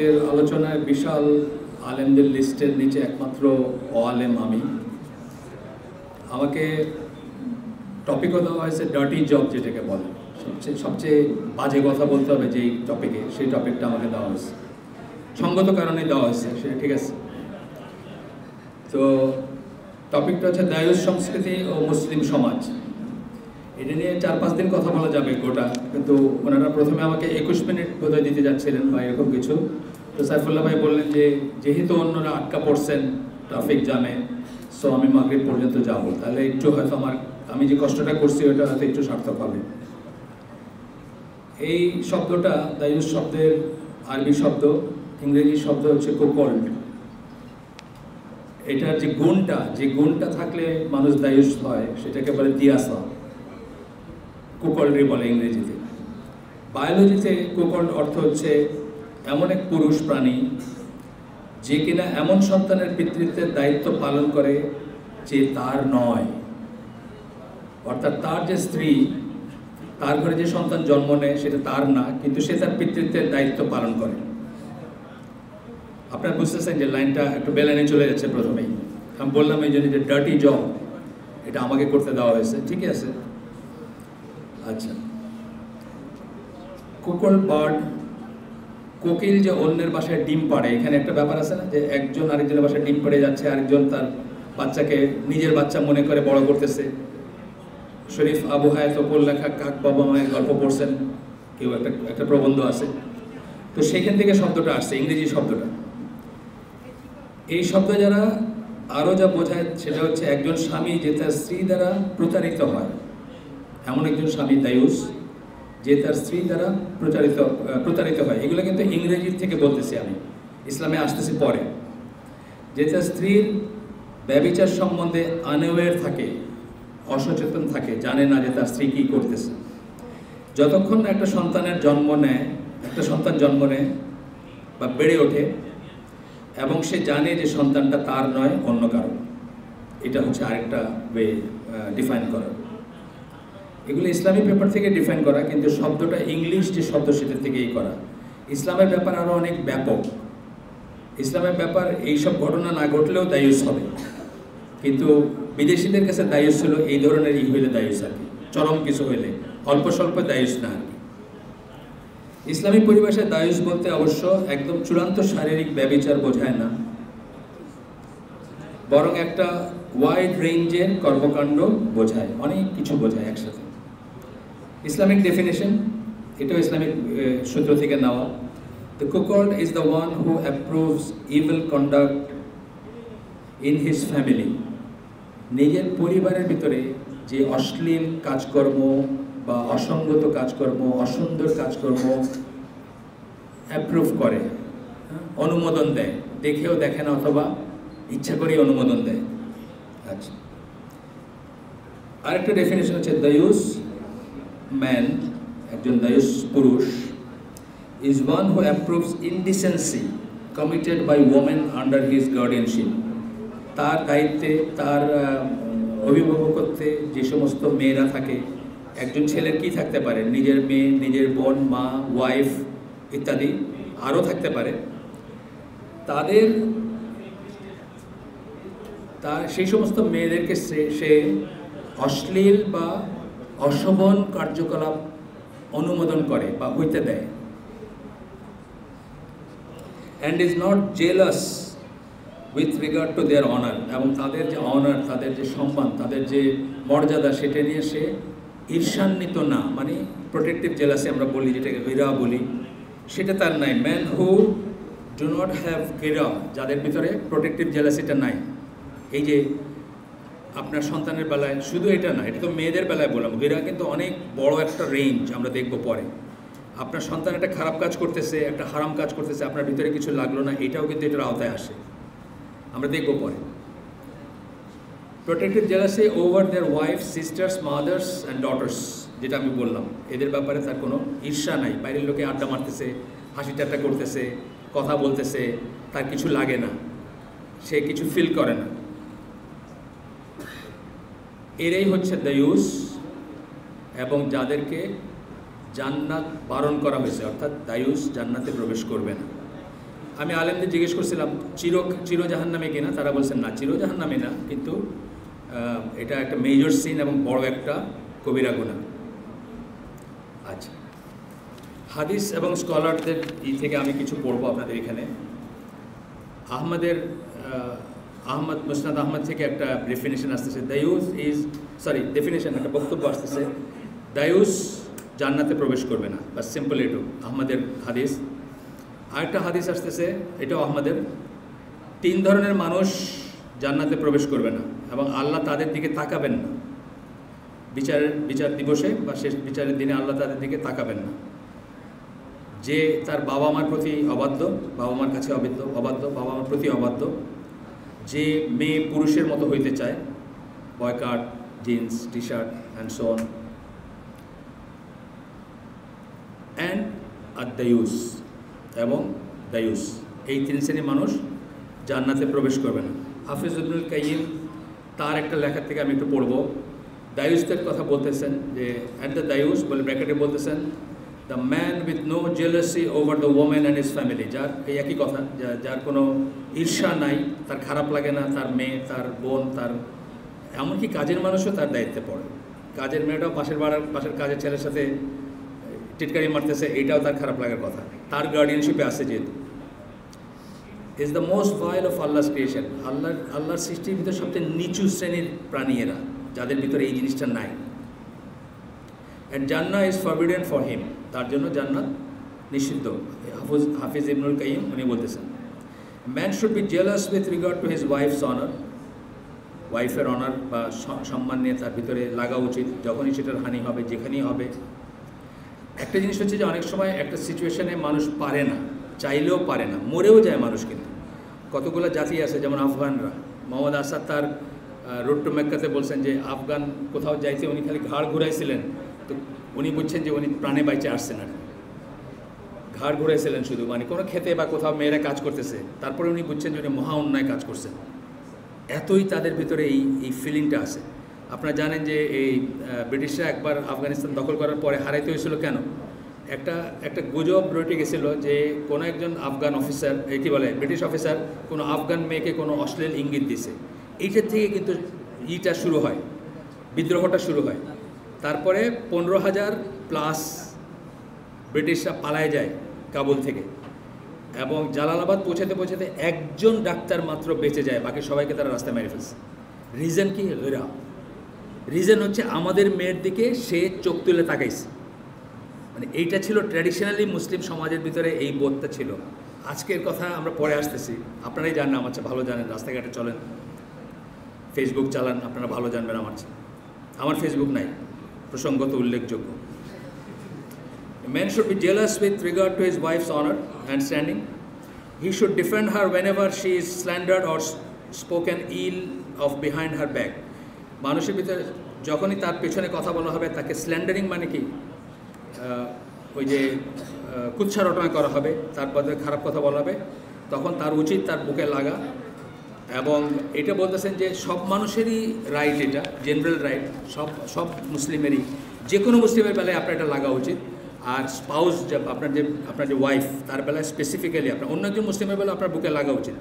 আজকের আলোচনায় বিশাল আলেমদের লিস্টের নিচে একমাত্র আলেম আমি। আমাকে টপিকও দেওয়া হয়েছে ডার্টি জব, যেটাকে বলে সবচেয়ে বাজে কথা বলতে হবে যেই টপিকে, সেই টপিকটা আমাকে দেওয়া হয়েছে। সঙ্গত কারণে দেওয়া হয়েছে, সেটা ঠিক আছে। তো টপিকটা হচ্ছে দায়ুস সংস্কৃতি ও মুসলিম সমাজ। এটা নিয়ে 4-5 দিন কথা বলা যাবে গোটা, কিন্তু ওনারা প্রথমে আমাকে 21 মিনিট বোধহয় দিতে যাচ্ছিলেন বা এরকম কিছু। তো সাইফুল্লাহ ভাই বললেন যে যেহেতু অন্যরা আটকা পড়ছেন ট্রাফিক জ্যামে, সো আমি মাগরিব পর্যন্ত যাব, তাহলে একটু হয়তো আমি যে কষ্টটা করছি ওটা হয়তো একটু সার্থক হবে। এই শব্দটা দায়ুস শব্দের আরবি শব্দ, ইংরেজি শব্দ হচ্ছে কোকল্ড। এটার যে গুণটা থাকলে মানুষ দায়ুস হয়, সেটাকে বলে দিয়াসা, কুকল্ডি বলে ইংরেজিতে। বায়োলজিতে কুকল্ড অর্থ হচ্ছে এমন এক পুরুষ প্রাণী যে কিনা এমন সন্তানের পিতৃত্বের দায়িত্ব পালন করে যে তার নয়, অর্থাৎ তার যে স্ত্রী, তার ঘরে যে সন্তান জন্ম নেয় সেটা তার না, কিন্তু সে তার পিতৃত্বের দায়িত্ব পালন করে। আপনারা বুঝতেছেন যে লাইনটা একটু বেলাইনে চলে যাচ্ছে প্রথমেই। আমি বললাম এই জন্য যে ডার্টি জব এটা আমাকে করতে দেওয়া হয়েছে, ঠিকই আছে। আচ্ছা, কুকল বার্ড, কোকিল যে অন্যের বাসায় ডিম পাড়ে, এখানে একটা ব্যাপার আছে না যে একজন আরেকজনের বাসায় ডিম পাড়ে যাচ্ছে, আরেকজন তার বাচ্চাকে নিজের বাচ্চা মনে করে বড় করতেছে। শরীফ আবু হায়াত ওপর লেখা কাক বাবা মায়ের গল্প পড়ছেন কেউ, একটা প্রবন্ধ আছে। তো সেইখান থেকে শব্দটা আসছে, ইংরেজি শব্দটা। এই শব্দ যারা আরও যা বোঝায় সেটা হচ্ছে একজন স্বামী যে তার স্ত্রী দ্বারা প্রতারিত হয়, এমন একজন স্বামী দায়ুস যে তার স্ত্রী দ্বারা প্রতারিত হয়। এগুলো কিন্তু ইংরেজির থেকে বলতেছি আমি, ইসলামে আসতেছি পরে। যে তার স্ত্রীর ব্যভিচার সম্বন্ধে আনঅ্যাওয়্যার থাকে, অসচেতন থাকে, জানে না যে তার স্ত্রী কী করতেছে। যতক্ষণ না একটা সন্তান জন্ম নেয় বা বেড়ে ওঠে এবং সে জানে যে সন্তানটা তার নয়, অন্য কারণ। এটা হচ্ছে আরেকটা ওয়ে ডিফাইন করা। এগুলো ইসলামী পেপার থেকে ডিফাইন করা, কিন্তু শব্দটা ইংলিশ যে শব্দ সেটার থেকেই করা। ইসলামের ব্যাপার আরও অনেক ব্যাপক। ইসলামের ব্যাপার এইসব ঘটনা না ঘটলেও দায়ুস হবে, কিন্তু বিদেশিদের কাছে দায়ুস হলো এই ধরনের হইলে দায়ুস আর কি, চরম কিছু হইলে, অল্প স্বল্প দায়ুস না আর কি। ইসলামী পরিভাষায় দায়ুস বলতে অবশ্য একদম চূড়ান্ত শারীরিক ব্যভিচার বোঝায় না, বরং একটা ওয়াইড রেঞ্জের কর্মকাণ্ড বোঝায়, অনেক কিছু বোঝায় একসাথে। ইসলামিক ডেফিনেশন, এটাও ইসলামিক সূত্র থেকে নেওয়া। The cuckold is the one who approves evil conduct in his family. নিজের পরিবারের ভিতরে যে অশ্লীল কাজকর্ম বা অসঙ্গত কাজকর্ম, অসুন্দর কাজকর্ম অ্যাপ্রুভ করে, অনুমোদন দেয়, দেখেও দেখে না অথবা ইচ্ছা করেই অনুমোদন দেয়। আচ্ছা, আরেকটা ডেফিনেশন হচ্ছে দায়ুস ম্যান, একজন দায়ুস পুরুষ, is one who approves indecency committed by women under his guardianship. তার দায়িত্বে, তার অভিভাবকত্বে যে সমস্ত মেয়েরা থাকে, একজন ছেলের কি থাকতে পারে, নিজের মেয়ে, নিজের বোন, মা, ওয়াইফ ইত্যাদি আরও থাকতে পারে, তার সেই সমস্ত মেয়েদেরকে সে অশ্লীল বা অশোভন কার্যকলাপ অনুমোদন করে বা হইতে দেয়। And is not jealous with regard to their honour, এবং তাদের যে অনার, তাদের যে সম্মান, তাদের যে মর্যাদা, সেটা নিয়ে সে ঈর্ষান্বিত না, মানে প্রোটেক্টিভ জেলাসি আমরা বলি, যেটাকে গিরা বলি, সেটা তার নাই। Man who do not have গিরা, যাদের ভিতরে প্রোটেক্টিভ জেলাসিটা নাই। এই যে আপনার সন্তানের বেলায় শুধু এটা না, এটা তো মেয়েদের বেলায় বললাম, গিরা কিন্তু অনেক বড় একটা রেঞ্জ, আমরা দেখব পরে। আপনার সন্তান একটা খারাপ কাজ করতেছে, একটা হারাম কাজ করতেছে, আপনার ভিতরে কিছু লাগলো না, এটাও কিন্তু এটার আওতায় আসে, আমরা দেখব পরে। Protected jealousy over their wife, sisters, mothers and daughters, যেটা আমি বললাম, এদের ব্যাপারে তার কোনো ঈর্ষা নাই। বাইরের লোকে আড্ডা মারতেছে, হাসি ঠাট্টা করতেছে, কথা বলতেছে, তার কিছু লাগে না, সে কিছু ফিল করে না। এরাই হচ্ছে দায়ুস, এবং যাদেরকে জান্নাত বারণ করা হয়েছে, অর্থাৎ দায়ুস জান্নাতে প্রবেশ করবে না। আমি আলেমদের জিজ্ঞেস করছিলাম চির জাহান্নামে কিনা, তারা বলছেন না, চির জাহান্নামে না, কিন্তু এটা একটা মেজর সিন এবং বড় একটা কবিরা গুনাহ। আচ্ছা, হাদিস এবং স্কলারদের থেকে আমি কিছু পড়বো আপনাদের এখানে। আহমদ মুসনাদ আহমদ থেকে একটা ডেফিনেশন আসতেছে, একটা বক্তব্য আসতেছে, দায়ুস জান্নাতে প্রবেশ করবে না, বা সিম্পল এটু আহমদের হাদিস। আরেকটা হাদিস আসতেছে, এটাও আহমদের, 3 ধরনের মানুষ জান্নাতে প্রবেশ করবে না এবং আল্লাহ তাদের দিকে তাকাবেন না বিচার দিবসে বা শেষ বিচারের দিনে আল্লাহ তাদের দিকে তাকাবেন না। যে তার বাবা মার প্রতি অবাধ্য, বাবা মার কাছে অবাধ্য, বাবা মার প্রতি অবাধ্য, যে মেয়ে পুরুষের মতো হইতে চায়, boy cut, jeans, T shirt and so on, and দায়ুস এবং দায়ুস, এই 3 শ্রেণীর মানুষ জান্নাতে প্রবেশ করবে না। হাফিজ ইবনুল কাইয়িম তার একটা লেখা থেকে আমি একটু পড়ব। দায়ুসদের কথা বলতেছেন যে অ্যাট দ্য দায়ুস বলে ব্র্যাকেটে বলতেছেন, the man with no jealousy over the women and his family, যার এই একই কথা, যার কোনো ঈর্ষা নাই, তার খারাপ লাগে না তার মেয়ে, তার বোন, তার এমনকি কাজের মানুষও তার দায়িত্বে পড়ে। কাজের মেয়েটাও পাশের কাজের ছেলের সাথে টিটকারি মারতেছে, এইটাও তার খারাপ লাগার কথা, তার গার্ডিয়ানশিপে আসে যেহেতু। Is the most vile of Allah's creation, আল্লাহর সৃষ্টির ভিতরে সবচেয়ে নিচু শ্রেণীর প্রাণী এরা, যাদের ভিতরে এই জিনিসটা নাই। And Jannah is forbidden for him, তার জন্য জান্নাত নিষিদ্ধ। হাফিজ ইবনুল কাইয়িম উনি বলতেছেন, man should be jealous with regard to his wife's honour, ওয়াইফের অনার বা সম্মান নিয়ে তার ভিতরে লাগা উচিত, যখনই সেটার হানি হবে, যেখানেই হবে। একটা জিনিস হচ্ছে যে অনেক সময় একটা সিচুয়েশনে মানুষ পারে না, চাইলেও পারে না, মরেও যায় মানুষ। কিন্তু কতগুলো জাতি আছে, যেমন আফগানরা, মোহাম্মদ আসাদ তার রোড টু মেক্কাতে বলছেন যে আফগান কোথাও যাইতে উনি খালি ঘাড় ঘুরাইছিলেন, তো উনি বুঝছেন যে উনি প্রাণে বাইচে আসছেন আর ঘাড় ঘুরাইছিলেন শুধু, মানে কোনো খেতে বা কোথাও মেয়েরা কাজ করতেছে, তারপরে উনি বুঝছেন যে উনি মহা অন্যায় কাজ করছেন। এতই তাদের ভিতরে এই ফিলিংটা আছে। আপনারা জানেন যে এই ব্রিটিশরা একবার আফগানিস্তান দখল করার পরে হারাইতে হয়েছিল কেন? একটা গুজব রটে গেছিলো যে কোনো একজন আফগান অফিসার, কি বলে ব্রিটিশ অফিসার, কোনো আফগান মেয়েকে কোনো অশ্লীল ইঙ্গিত দিছে। এইটার থেকে কিন্তু শুরু হয়, বিদ্রোহটা শুরু হয়। তারপরে 15,000 প্লাস ব্রিটিশরা পালায় যায় কাবুল থেকে, এবং জালালাবাদ পৌঁছাতে পৌঁছাতে একজন ডাক্তার মাত্র বেঁচে যায়, বাকি সবাইকে তারা রাস্তায় মেরে ফেলছে। রিজন কি? রিজন হচ্ছে আমাদের মেয়ের দিকে সে চোখ তুলে তাকাইছে। মানে এইটা ছিল ট্র্যাডিশনালি মুসলিম সমাজের ভিতরে এই বোধটা ছিল। আজকের কথা আমরা পরে আসতেছি, আপনারাই জানেন, আমার চেয়ে ভালো জানেন, রাস্তাঘাটে চলেন, ফেসবুক চালান, আপনারা ভালো জানবেন আমার চেয়ে। আমার ফেসবুক নাই, প্রসঙ্গত উল্লেখযোগ্য। Man should be jealous with regard to his wife's honor and standing. He should defend her whenever she is slandered or spoken ill of behind her back. মানুষের ভিতরে যখনই তার পেছনে কথা বলা হবে, তাকে স্ল্যান্ডারিং মানে কি, ওই যে কুৎসা রটনা করা হবে, তারপরে খারাপ কথা বলা হবে, তখন তার উচিত তার বুকে লাগা। এবং এটা বলতেছেন যে সব মানুষেরই রাইট, এটা জেনারেল রাইট, সব মুসলিমেরই, যে কোনো মুসলিমের বেলায় আপনার এটা লাগা উচিত। আর স্পাউস, আপনার যে ওয়াইফ, তার বেলায় স্পেসিফিক্যালি আপনার অন্য একজন মুসলিমের বেলা আপনার বুকে লাগা উচিত।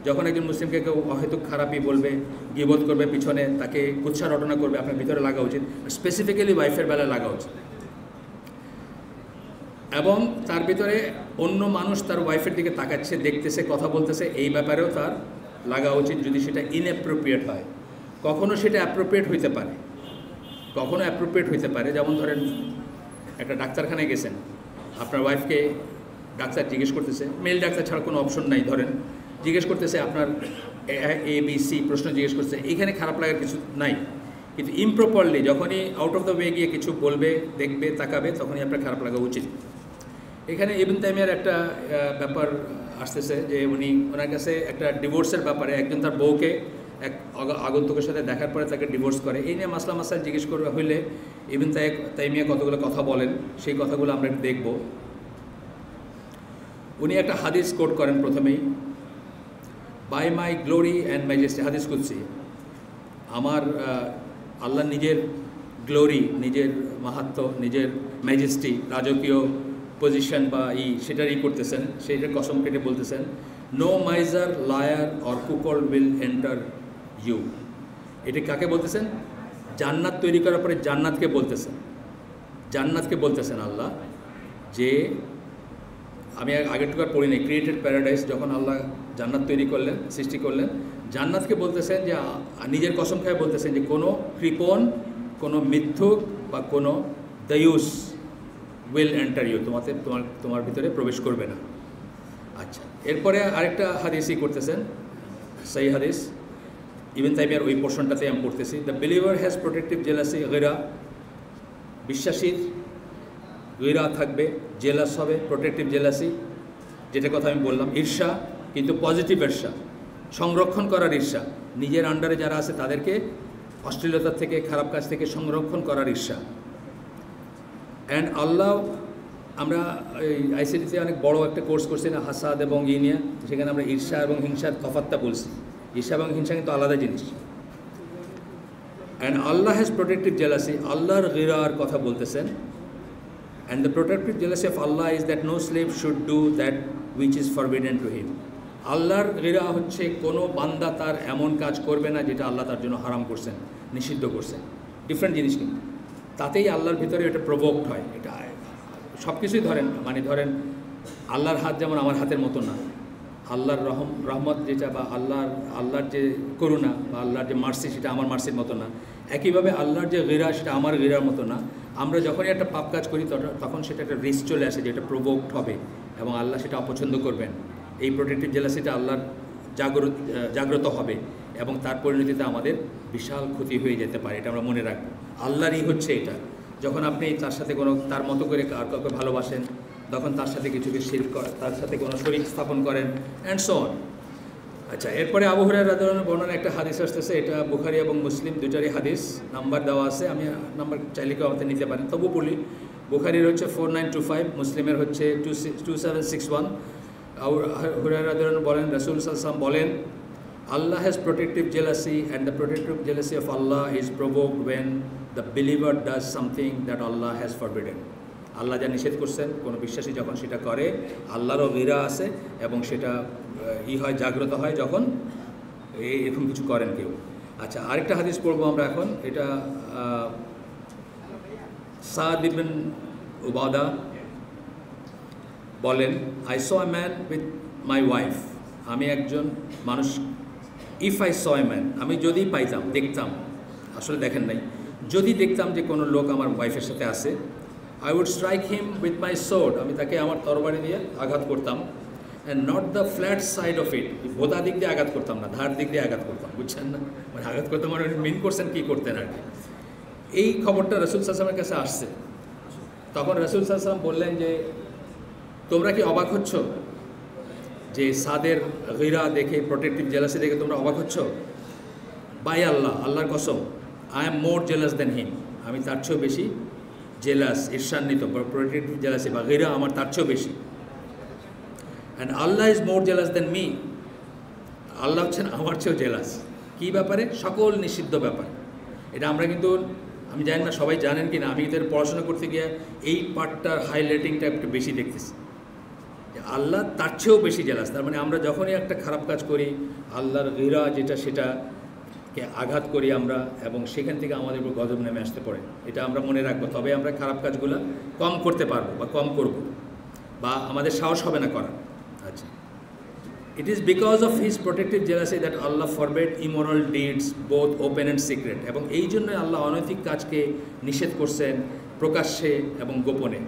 যখন একজন মুসলিমকে কেউ অহেতুক খারাপই বলবে, গীবত করবে, পিছনে তাকে কুৎসা রটনা করবে, আপনার ভিতরে লাগা উচিত, স্পেসিফিক্যালি ওয়াইফের বেলায় লাগা উচিত। এবং তার ভিতরে অন্য মানুষ তার ওয়াইফের দিকে তাকাচ্ছে, দেখতেছে, কথা বলতেছে, এই ব্যাপারেও তার লাগা উচিত, যদি সেটা ইনঅ্যাপ্রোপ্রিয়েট হয়। কখনো সেটা অ্যাপ্রোপ্রিয়েট হইতে পারে, কখনো অ্যাপ্রোপ্রিয়েট হইতে পারে। যেমন ধরেন একটা ডাক্তারখানায় গেছেন, আপনার ওয়াইফকে ডাক্তার জিজ্ঞেস করতেছে, মেল ডাক্তার ছাড়া কোনো অপশন নাই, ধরেন জিজ্ঞেস করতেছে আপনার ABC প্রশ্ন জিজ্ঞেস করতেছে, এইখানে খারাপ লাগার কিছু নাই। কিন্তু ইমপ্রপারলি যখনই আউট অফ দ্য ওয়ে গিয়ে কিছু বলবে, দেখবে, তাকাবে, তখনই আপনার খারাপ লাগা উচিত। এখানে ইবনে তাইমিয়ার একটা ব্যাপার আসতেছে যে ওনার কাছে একটা ডিভোর্সের ব্যাপারে, একজন তার বউকে এক আগন্তুকের সাথে দেখার পরে তাকে ডিভোর্স করে, এই নিয়ে মাসাইল জিজ্ঞেস করবে হইলে ইবনে তাইমিয়া কতগুলো কথা বলেন, সেই কথাগুলো আমরা দেখব। উনি একটা হাদিস কোট করেন প্রথমেই, by my glory and majesty, হাদিস কুদসি, আমার আল্লাহ নিজের গ্লোরি, নিজের মাহাত্ম্য, নিজের ম্যাজেস্টি, রাজকীয় পজিশন বা সেটারই করতেছেন, সেইটার কসম কেটে বলতেছেন, no miser liar or cuckold will enter you. এটা কাকে বলতেছেন? জান্নাত তৈরি করার পরে জান্নাতকে বলতেছেন আল্লাহ, যে আমি আগেরটুকু পড়ি নাই, ক্রিয়েটেড প্যারাডাইস, যখন আল্লাহ জান্নাত তৈরি করলেন, সৃষ্টি করলেন, জান্নাতকে বলতেছেন যে নিজের কসম খায় বলতেছেন যে কোনো কৃপণ, কোনো মিথ্যুক বা কোনো দায়ুস উইল এন্টার ইউ, তোমার ভিতরে প্রবেশ করবে না। আচ্ছা, এরপরে আরেকটা হাদিসই করতেছেন, সেই হাদিস ইবনে তাইমিয়ার ওই পোর্শনটাতে আমি পড়তেছি, the believer has protective jealousy গিরা, বিশ্বাসীর গিরা থাকবে, জেলাস হবে, প্রোটেক্টিভ জেলাসি, যেটা কথা আমি বললাম, ঈর্ষা, কিন্তু পজিটিভ ঈর্ষা, সংরক্ষণ করার ঈর্ষা, নিজের আন্ডারে যারা আছে তাদেরকে অশ্লীলতা থেকে, খারাপ কাজ থেকে সংরক্ষণ করার ঈর্ষা। অ্যান্ড আল্লাহ, আমরা এই আইসিটিতে অনেক বড় একটা কোর্স করছি না, হাসাদ এবং নিয়ে, সেখানে আমরা ঈর্ষা এবং হিংসার তফাৎটা বলছি। ঈর্ষা এবং হিংসা কিন্তু আলাদা জিনিস। And Allah has protective jealousy, আল্লাহর গিরার কথা বলতেছেন। And the protective jealousy of Allah is that no slave should do that which is forbidden to him. আল্লাহর গিরা হচ্ছে কোনো বান্দা তার এমন কাজ করবে না যেটা আল্লাহ তার জন্য হারাম করছেন, নিষিদ্ধ করছেন। ডিফারেন্ট জিনিস, কিন্তু তাতেই আল্লাহর ভিতরে এটা প্রভোক্ট হয়। এটা সব কিছুই ধরেন, মানে ধরেন আল্লাহর হাত যেমন আমার হাতের মতো না, আল্লাহর রহমত যেটা বা আল্লাহর যে করুণা বা আল্লাহর যে মার্সি সেটা আমার মার্সির মতো না। একইভাবে আল্লাহর যে গিরা সেটা আমার গিরার মতো না। আমরা যখনই একটা পাপ কাজ করি তখন সেটা একটা রিস্ক চলে আসে, যেটা প্রভোক্ট হবে এবং আল্লাহ সেটা অপছন্দ করবেন। এই প্রোটেক্টিভ জেলাসিটা আল্লাহর জাগ্রত হবে এবং তার পরিণতিতে আমাদের বিশাল ক্ষতি হয়ে যেতে পারে। এটা আমরা মনে রাখবো। আল্লাহরই হচ্ছে এটা। যখন আপনি তার সাথে তার মতো করে কাউকে ভালোবাসেন, তখন তার সাথে কিছুকে শিরক করেন, তার সাথে কোনো শরীক স্থাপন করেন, অ্যান্ড সো অন। আচ্ছা, এরপরে আবু হুরায়রা রাদিয়াল্লাহু আনহু বর্ণনা একটা হাদিস আসতেছে, এটা বুখারী এবং মুসলিম দুইটারই হাদিস, নাম্বার দেওয়া আছে, আমি নাম্বার চাইলে কেউ আমাদের নিতে পারেন, তবু বলি। বুখারীর হচ্ছে 4925, মুসলিমের হচ্ছে 2761। আবু হুরায়রা রাদিয়াল্লাহু আনহু বলেন, রাসূল সাল্লাল্লাহু আলাইহি ওয়াসাল্লাম বলেন, Allah has protective jealousy and the protective jealousy of Allah is provoked when the believer does something that Allah has forbidden. Allah যা নিষেধ করছেন, কোনো বিশ্বাসী যখন সেটা করে, আল্লাহরও গিরা আছে এবং সেটা হয়, জাগ্রত হয় যখন এরকম কিছু করেন কেউ। আচ্ছা, আরেকটা হাদিস পড়বো আমরা এখন। এটা সাদ ইবনে উবাদা বলেন, I saw a man with my wife, আমি একজন মানুষ, if I saw a man, আমি যদি পাইতাম, দেখতাম, আসলে দেখেন নাই, যদি দেখতাম যে কোনো লোক আমার ওয়াইফের সাথে আছে, I would strike him with my sword, আমি তাকে আমার তরবারি দিয়ে আঘাত করতাম, and not the flat side of it, ভোতা দিক দিয়ে আঘাত করতাম না, ধার দিক দিয়ে আঘাত করতাম, বুঝছেন না? মানে আঘাত করতাম, মানে মিন করছেন কী করতেন আর কি। এই খবরটা রাসূল সাল্লাল্লাহু আলাইহি ওয়াসাল্লামের কাছে আসছে। তখন রাসূল সাল্লাল্লাহু আলাইহি ওয়াসাল্লাম বললেন যে, তোমরা কি অবাক হচ্ছ যে সাদের গিরা দেখে, প্রোটেক্টিভ জেলাসি দেখে তোমরা অবাক হচ্ছ? বাই আল্লাহ, আল্লাহর কসম, আই এম মোর জেলাস দেন হিম, আমি তার চেয়েও বেশি জেলাস, ঈর্ষান্বিত, প্রোটেক্টিভ জেলাসি বা গিরা আমার তার চেয়েও বেশি। And Allah is more jealous than me, Allah হচ্ছেন আমার চেয়েও জেলাস। কী ব্যাপারে? সকল নিষিদ্ধ ব্যাপার। এটা আমরা কিন্তু, আমি জানি না সবাই জানেন কি না, আমি এদের পড়াশোনা করতে গিয়ে এই পার্টটার হাইলাইটিংটা একটু বেশি দেখতেছি, যে আল্লাহ তার চেয়েও বেশি জেলাস। তার মানে আমরা যখনই একটা খারাপ কাজ করি, আল্লাহর গিরা যেটা সেটাকে আঘাত করি আমরা, এবং সেখান থেকে আমাদের উপর গজব নেমে আসতে পারে। এটা আমরা মনে রাখবো, তবে আমরা খারাপ কাজগুলো কম করতে পারবো বা কম করব, বা আমাদের সাহস হবে না করার। আচ্ছা, it is because of his protective jealousy that Allah forbade immoral deeds both open and secret, এবং এই জন্যই আল্লাহ অনৈতিক কাজকে নিষেধ করছেন প্রকাশ্যে এবং গোপনে।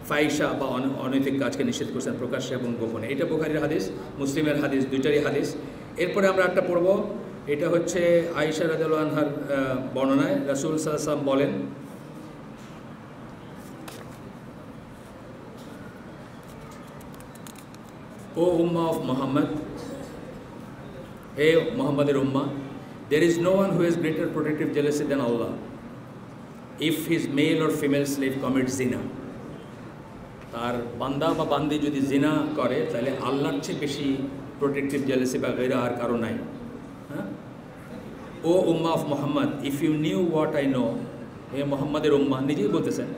ফাইশা বা অনৈতিক কাজকে নিষেধ করছেন প্রকাশ্যে এবং গোপনে। এটা বুখারীর হাদিস, মুসলিমের হাদিস, দুইটারই হাদিস। এরপরে আমরা একটা পড়ব, এটা হচ্ছে আয়েশা রাদিয়াল্লাহু আনহার বর্ণনায়। রাসূল সাল্লাল্লাহু আলাইহি ওয়াসাল্লাম বলেন, ও উম্মাহ অফ মুহাম্মদ, হে মুহাম্মাদের উম্মাহ, there is no one who has greater protective jealousy than Allah if his male or female slave commits zina. তার বান্দা বা বান্দি যদি জিনা করে, তাহলে আল্লাহর চেয়ে বেশি প্রোটেক্টিভ জেলাসি বা গয়রা আর কারো নাই। হ্যাঁ, ও উম্মাহ of Muhammad, if you knew what I know, হে মুহাম্মাদের উম্মাহ নিজেই বলতেছেন,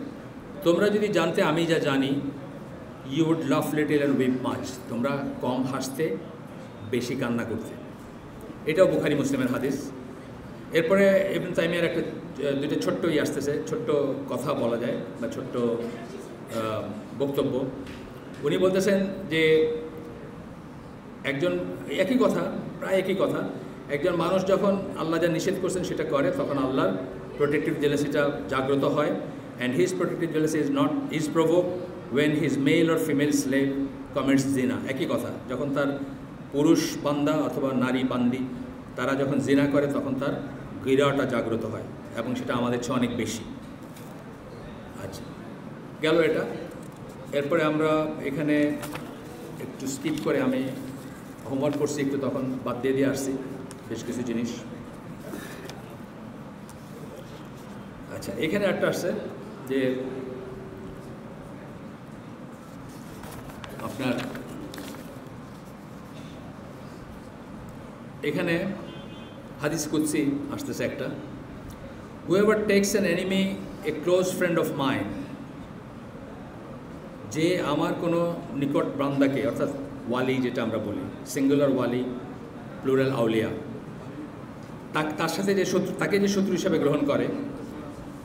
তোমরা যদি জানতে আমি যা জানি, you would laugh little and weep much, তোমরা কম হাসতে বেশি কান্না করতে। এটাও বুখারী মুসলিমের হাদিস। এরপরে ইবনে তাইমিয়ার একটা দুটো ছোট্ট আসতেছে, ছোট্ট কথা বলা যায় বা ছোট্ট বক্তব্য। উনি বলতেছেন যে একজন একই কথা, প্রায় একই কথা, একজন মানুষ যখন আল্লাহ যা নিষেধ করছেন সেটা করে, তখন আল্লাহর প্রোটেক্টিভ জেলাসিটা জাগ্রত হয়। And his protective jealousy is provoke when his male or female slave commits জিনা। একই কথা, যখন তার পুরুষ বান্দা অথবা নারী বান্দি তারা যখন জিনা করে তখন তার গিরাটা জাগ্রত হয়, এবং সেটা আমাদের চেয়ে অনেক বেশি। আচ্ছা, গেল এটা। এরপরে আমরা এখানে একটু স্কিপ করে আমি হোমওয়ার্ক করছি একটু, তখন বাদ দিয়ে আসছি বেশ কিছু জিনিস। আচ্ছা, এখানে একটা আসছে যে আপনার এখানে হাদিস কুদসি আসতেছে একটা, whoever takes an enemy a close friend of mine, যে আমার কোনো নিকট বান্দাকে, অর্থাৎ ওয়ালি যেটা আমরা বলি, সিঙ্গুলার ওয়ালি প্লুরাল আউলিয়া, তার সাথে যে শত্রু, তাকে যে শত্রু হিসাবে গ্রহণ করে,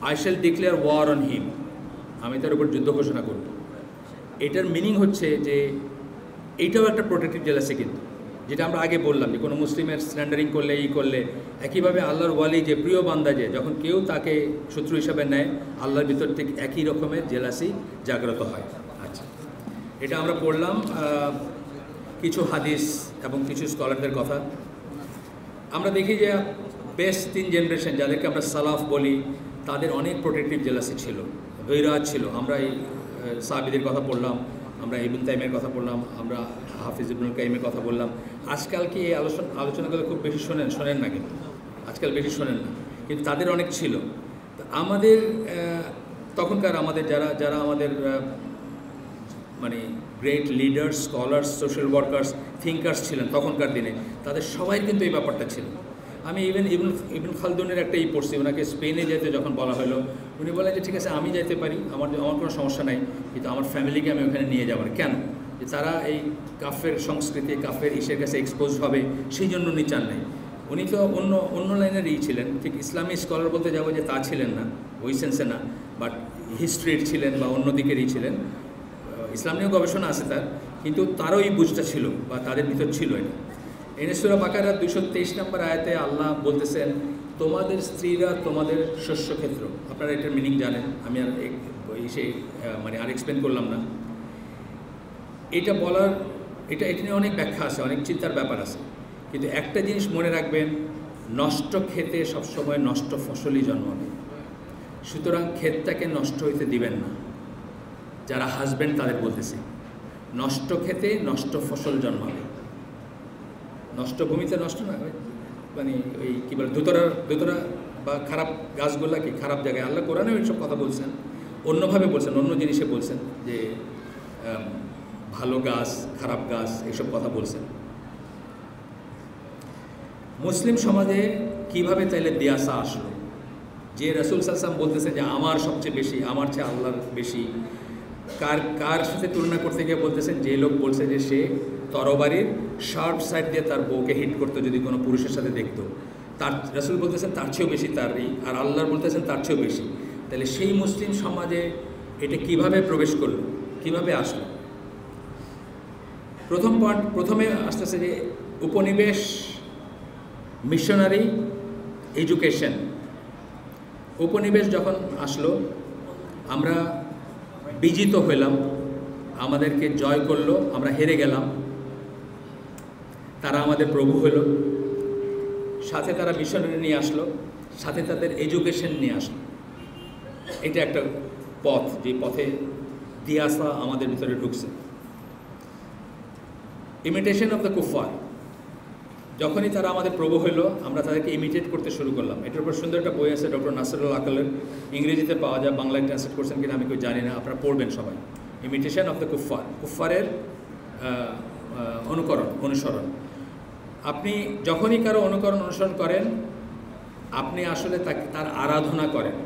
I shall declare war on him, আমি তার উপর যুদ্ধ ঘোষণা করব। এটার মিনিং হচ্ছে যে এইটাও একটা প্রোটেক্টিভ জেলাসি, কিন্তু যেটা আমরা আগে বললাম যে কোনো মুসলিমের স্ল্যান্ডারিং করলে এই করলে, একইভাবে আল্লাহর ওয়ালি যে প্রিয় বান্দা, যে যখন কেউ তাকে শত্রু হিসাবে নেয়, আল্লাহর ভিতর থেকে একই রকমের জেলাসি জাগ্রত হয়। আচ্ছা, এটা আমরা পড়লাম কিছু হাদিস এবং কিছু স্কলারদের কথা। আমরা দেখি যে বেস্ট 3 জেনারেশন যাদেরকে আমরা সালাফ বলি, তাদের অনেক প্রোটেক্টিভ জেলাসি ছিল, গৈরাজ ছিল। আমরা এই সাহাবীদের কথা পড়লাম, আমরা ইবনে তাইমিয়ার কথা বললাম, আমরা হাফিজ ইবনুল কাইমের কথা বললাম। আজকাল কি এই আলোচনাগুলো খুব বেশি শোনেন না, কিন্তু আজকাল বেশি শোনেন না, কিন্তু তাদের অনেক ছিল। আমাদের তখনকার আমাদের যারা আমাদের মানে great leaders, scholars, social workers, thinkers ছিলেন তখনকার দিনে, তাদের সবাই কিন্তু এই ব্যাপারটা ছিল। আমি ইবন খালদুনের একটা পড়ছি, ওনাকে স্পেনে যেতে যখন বলা হলো, উনি বলেন যে ঠিক আছে আমি যেতে পারি, আমার কোনো সমস্যা নাই, কিন্তু আমার ফ্যামিলিকে আমি ওখানে নিয়ে যাবার। কেন? যে তারা এই কাফের সংস্কৃতি, কাফের ইসের কাছে এক্সপোজ হবে, সেই জন্য উনি চান নাই। উনি তো অন্য লাইনেরই ছিলেন, ঠিক ইসলামী স্কলার বলতে যাবো যে তা ছিলেন না, ওই সেন্সে না, বাট হিস্ট্রির ছিলেন বা অন্য দিকেরই ছিলেন। ইসলাম নিয়েও গবেষণা আছে তার, কিন্তু তারও এই বুঝটা ছিল বা তাদের ভিতর ছিল এটা। সূরা বাকারা 223 নম্বর আয়াতে আল্লাহ বলতেছেন, তোমাদের স্ত্রীরা তোমাদের শস্যক্ষেত্র। আপনারা এটার মিনিং জানেন, আমি আর মানে আর এক্সপ্লেন করলাম না। এটা বলার এখানে অনেক ব্যাখ্যা আছে, অনেক চিন্তার ব্যাপার আছে, কিন্তু একটা জিনিস মনে রাখবেন, নষ্ট ক্ষেতে সবসময় নষ্ট ফসলই জন্মাবে। সুতরাং ক্ষেতটাকে নষ্ট হইতে দিবেন না। যারা হাজব্যান্ড তাদের বলতেছে, নষ্ট ক্ষেতে নষ্ট ফসল জন্মাবে। নষ্ট ভূমিতে নষ্ট না, মানে ওই কী বলে দোতরা বা খারাপ গাছগুলা কি খারাপ জায়গায়, আল্লাহ কোরআনে এইসব কথা বলছেন, অন্যভাবে বলছেন, অন্য জিনিসে বলছেন যে ভালো গাছ, খারাপ গাছ, এইসব কথা বলছেন। মুসলিম সমাজে কিভাবে তাইলে দিয়াসা আসলো? যে রাসূল সাল্লাল্লাহু আলাইহি ওয়াসাল্লাম বলতেছেন যে আমার সবচেয়ে বেশি, আমার চেয়ে আল্লাহর বেশি, কার সাথে তুলনা করতে গিয়ে বলতেছেন, যে লোক বলছে যে সে তরবারির শার্প সাইড দিয়ে তার বউকে হিট করতো যদি কোনো পুরুষের সাথে দেখতো, তার রাসূল বলতেছেন তার চেয়েও বেশি তারই, আর আল্লাহর বলতেছেন তার চেয়েও বেশি। তাহলে সেই মুসলিম সমাজে এটা কিভাবে প্রবেশ করলো, কিভাবে আসলো? প্রথমে আসতেছে যে উপনিবেশ, মিশনারি, এডুকেশন। উপনিবেশ যখন আসলো, আমরা বিজিত হইলাম, আমাদেরকে জয় করলো, আমরা হেরে গেলাম, তারা আমাদের প্রভু হলো, সাথে তারা মিশনারি নিয়ে আসলো, সাথে তাদের এডুকেশন নিয়ে আসলো। এটা একটা পথ, যে পথে দিয়াসা আমাদের ভিতরে ঢুকছে। ইমিটেশন অফ দ্য কুফার, যখনই তারা আমাদের প্রভু হইলো, আমরা তাদেরকে ইমিটেট করতে শুরু করলাম। এটার উপর সুন্দর একটা বই আছে ডক্টর নাসরুল আকলের, ইংরেজিতে পাওয়া যায়, বাংলায় ট্রান্সলেট করছেন কিনা আমি কেউ জানি না, আপনারা পড়বেন সবাই। ইমিটেশন অফ দ্য কুফার, কুফারের অনুসরণ। আপনি যখনই কারো অনুসরণ করেন, আপনি আসলে তার আরাধনা করেন।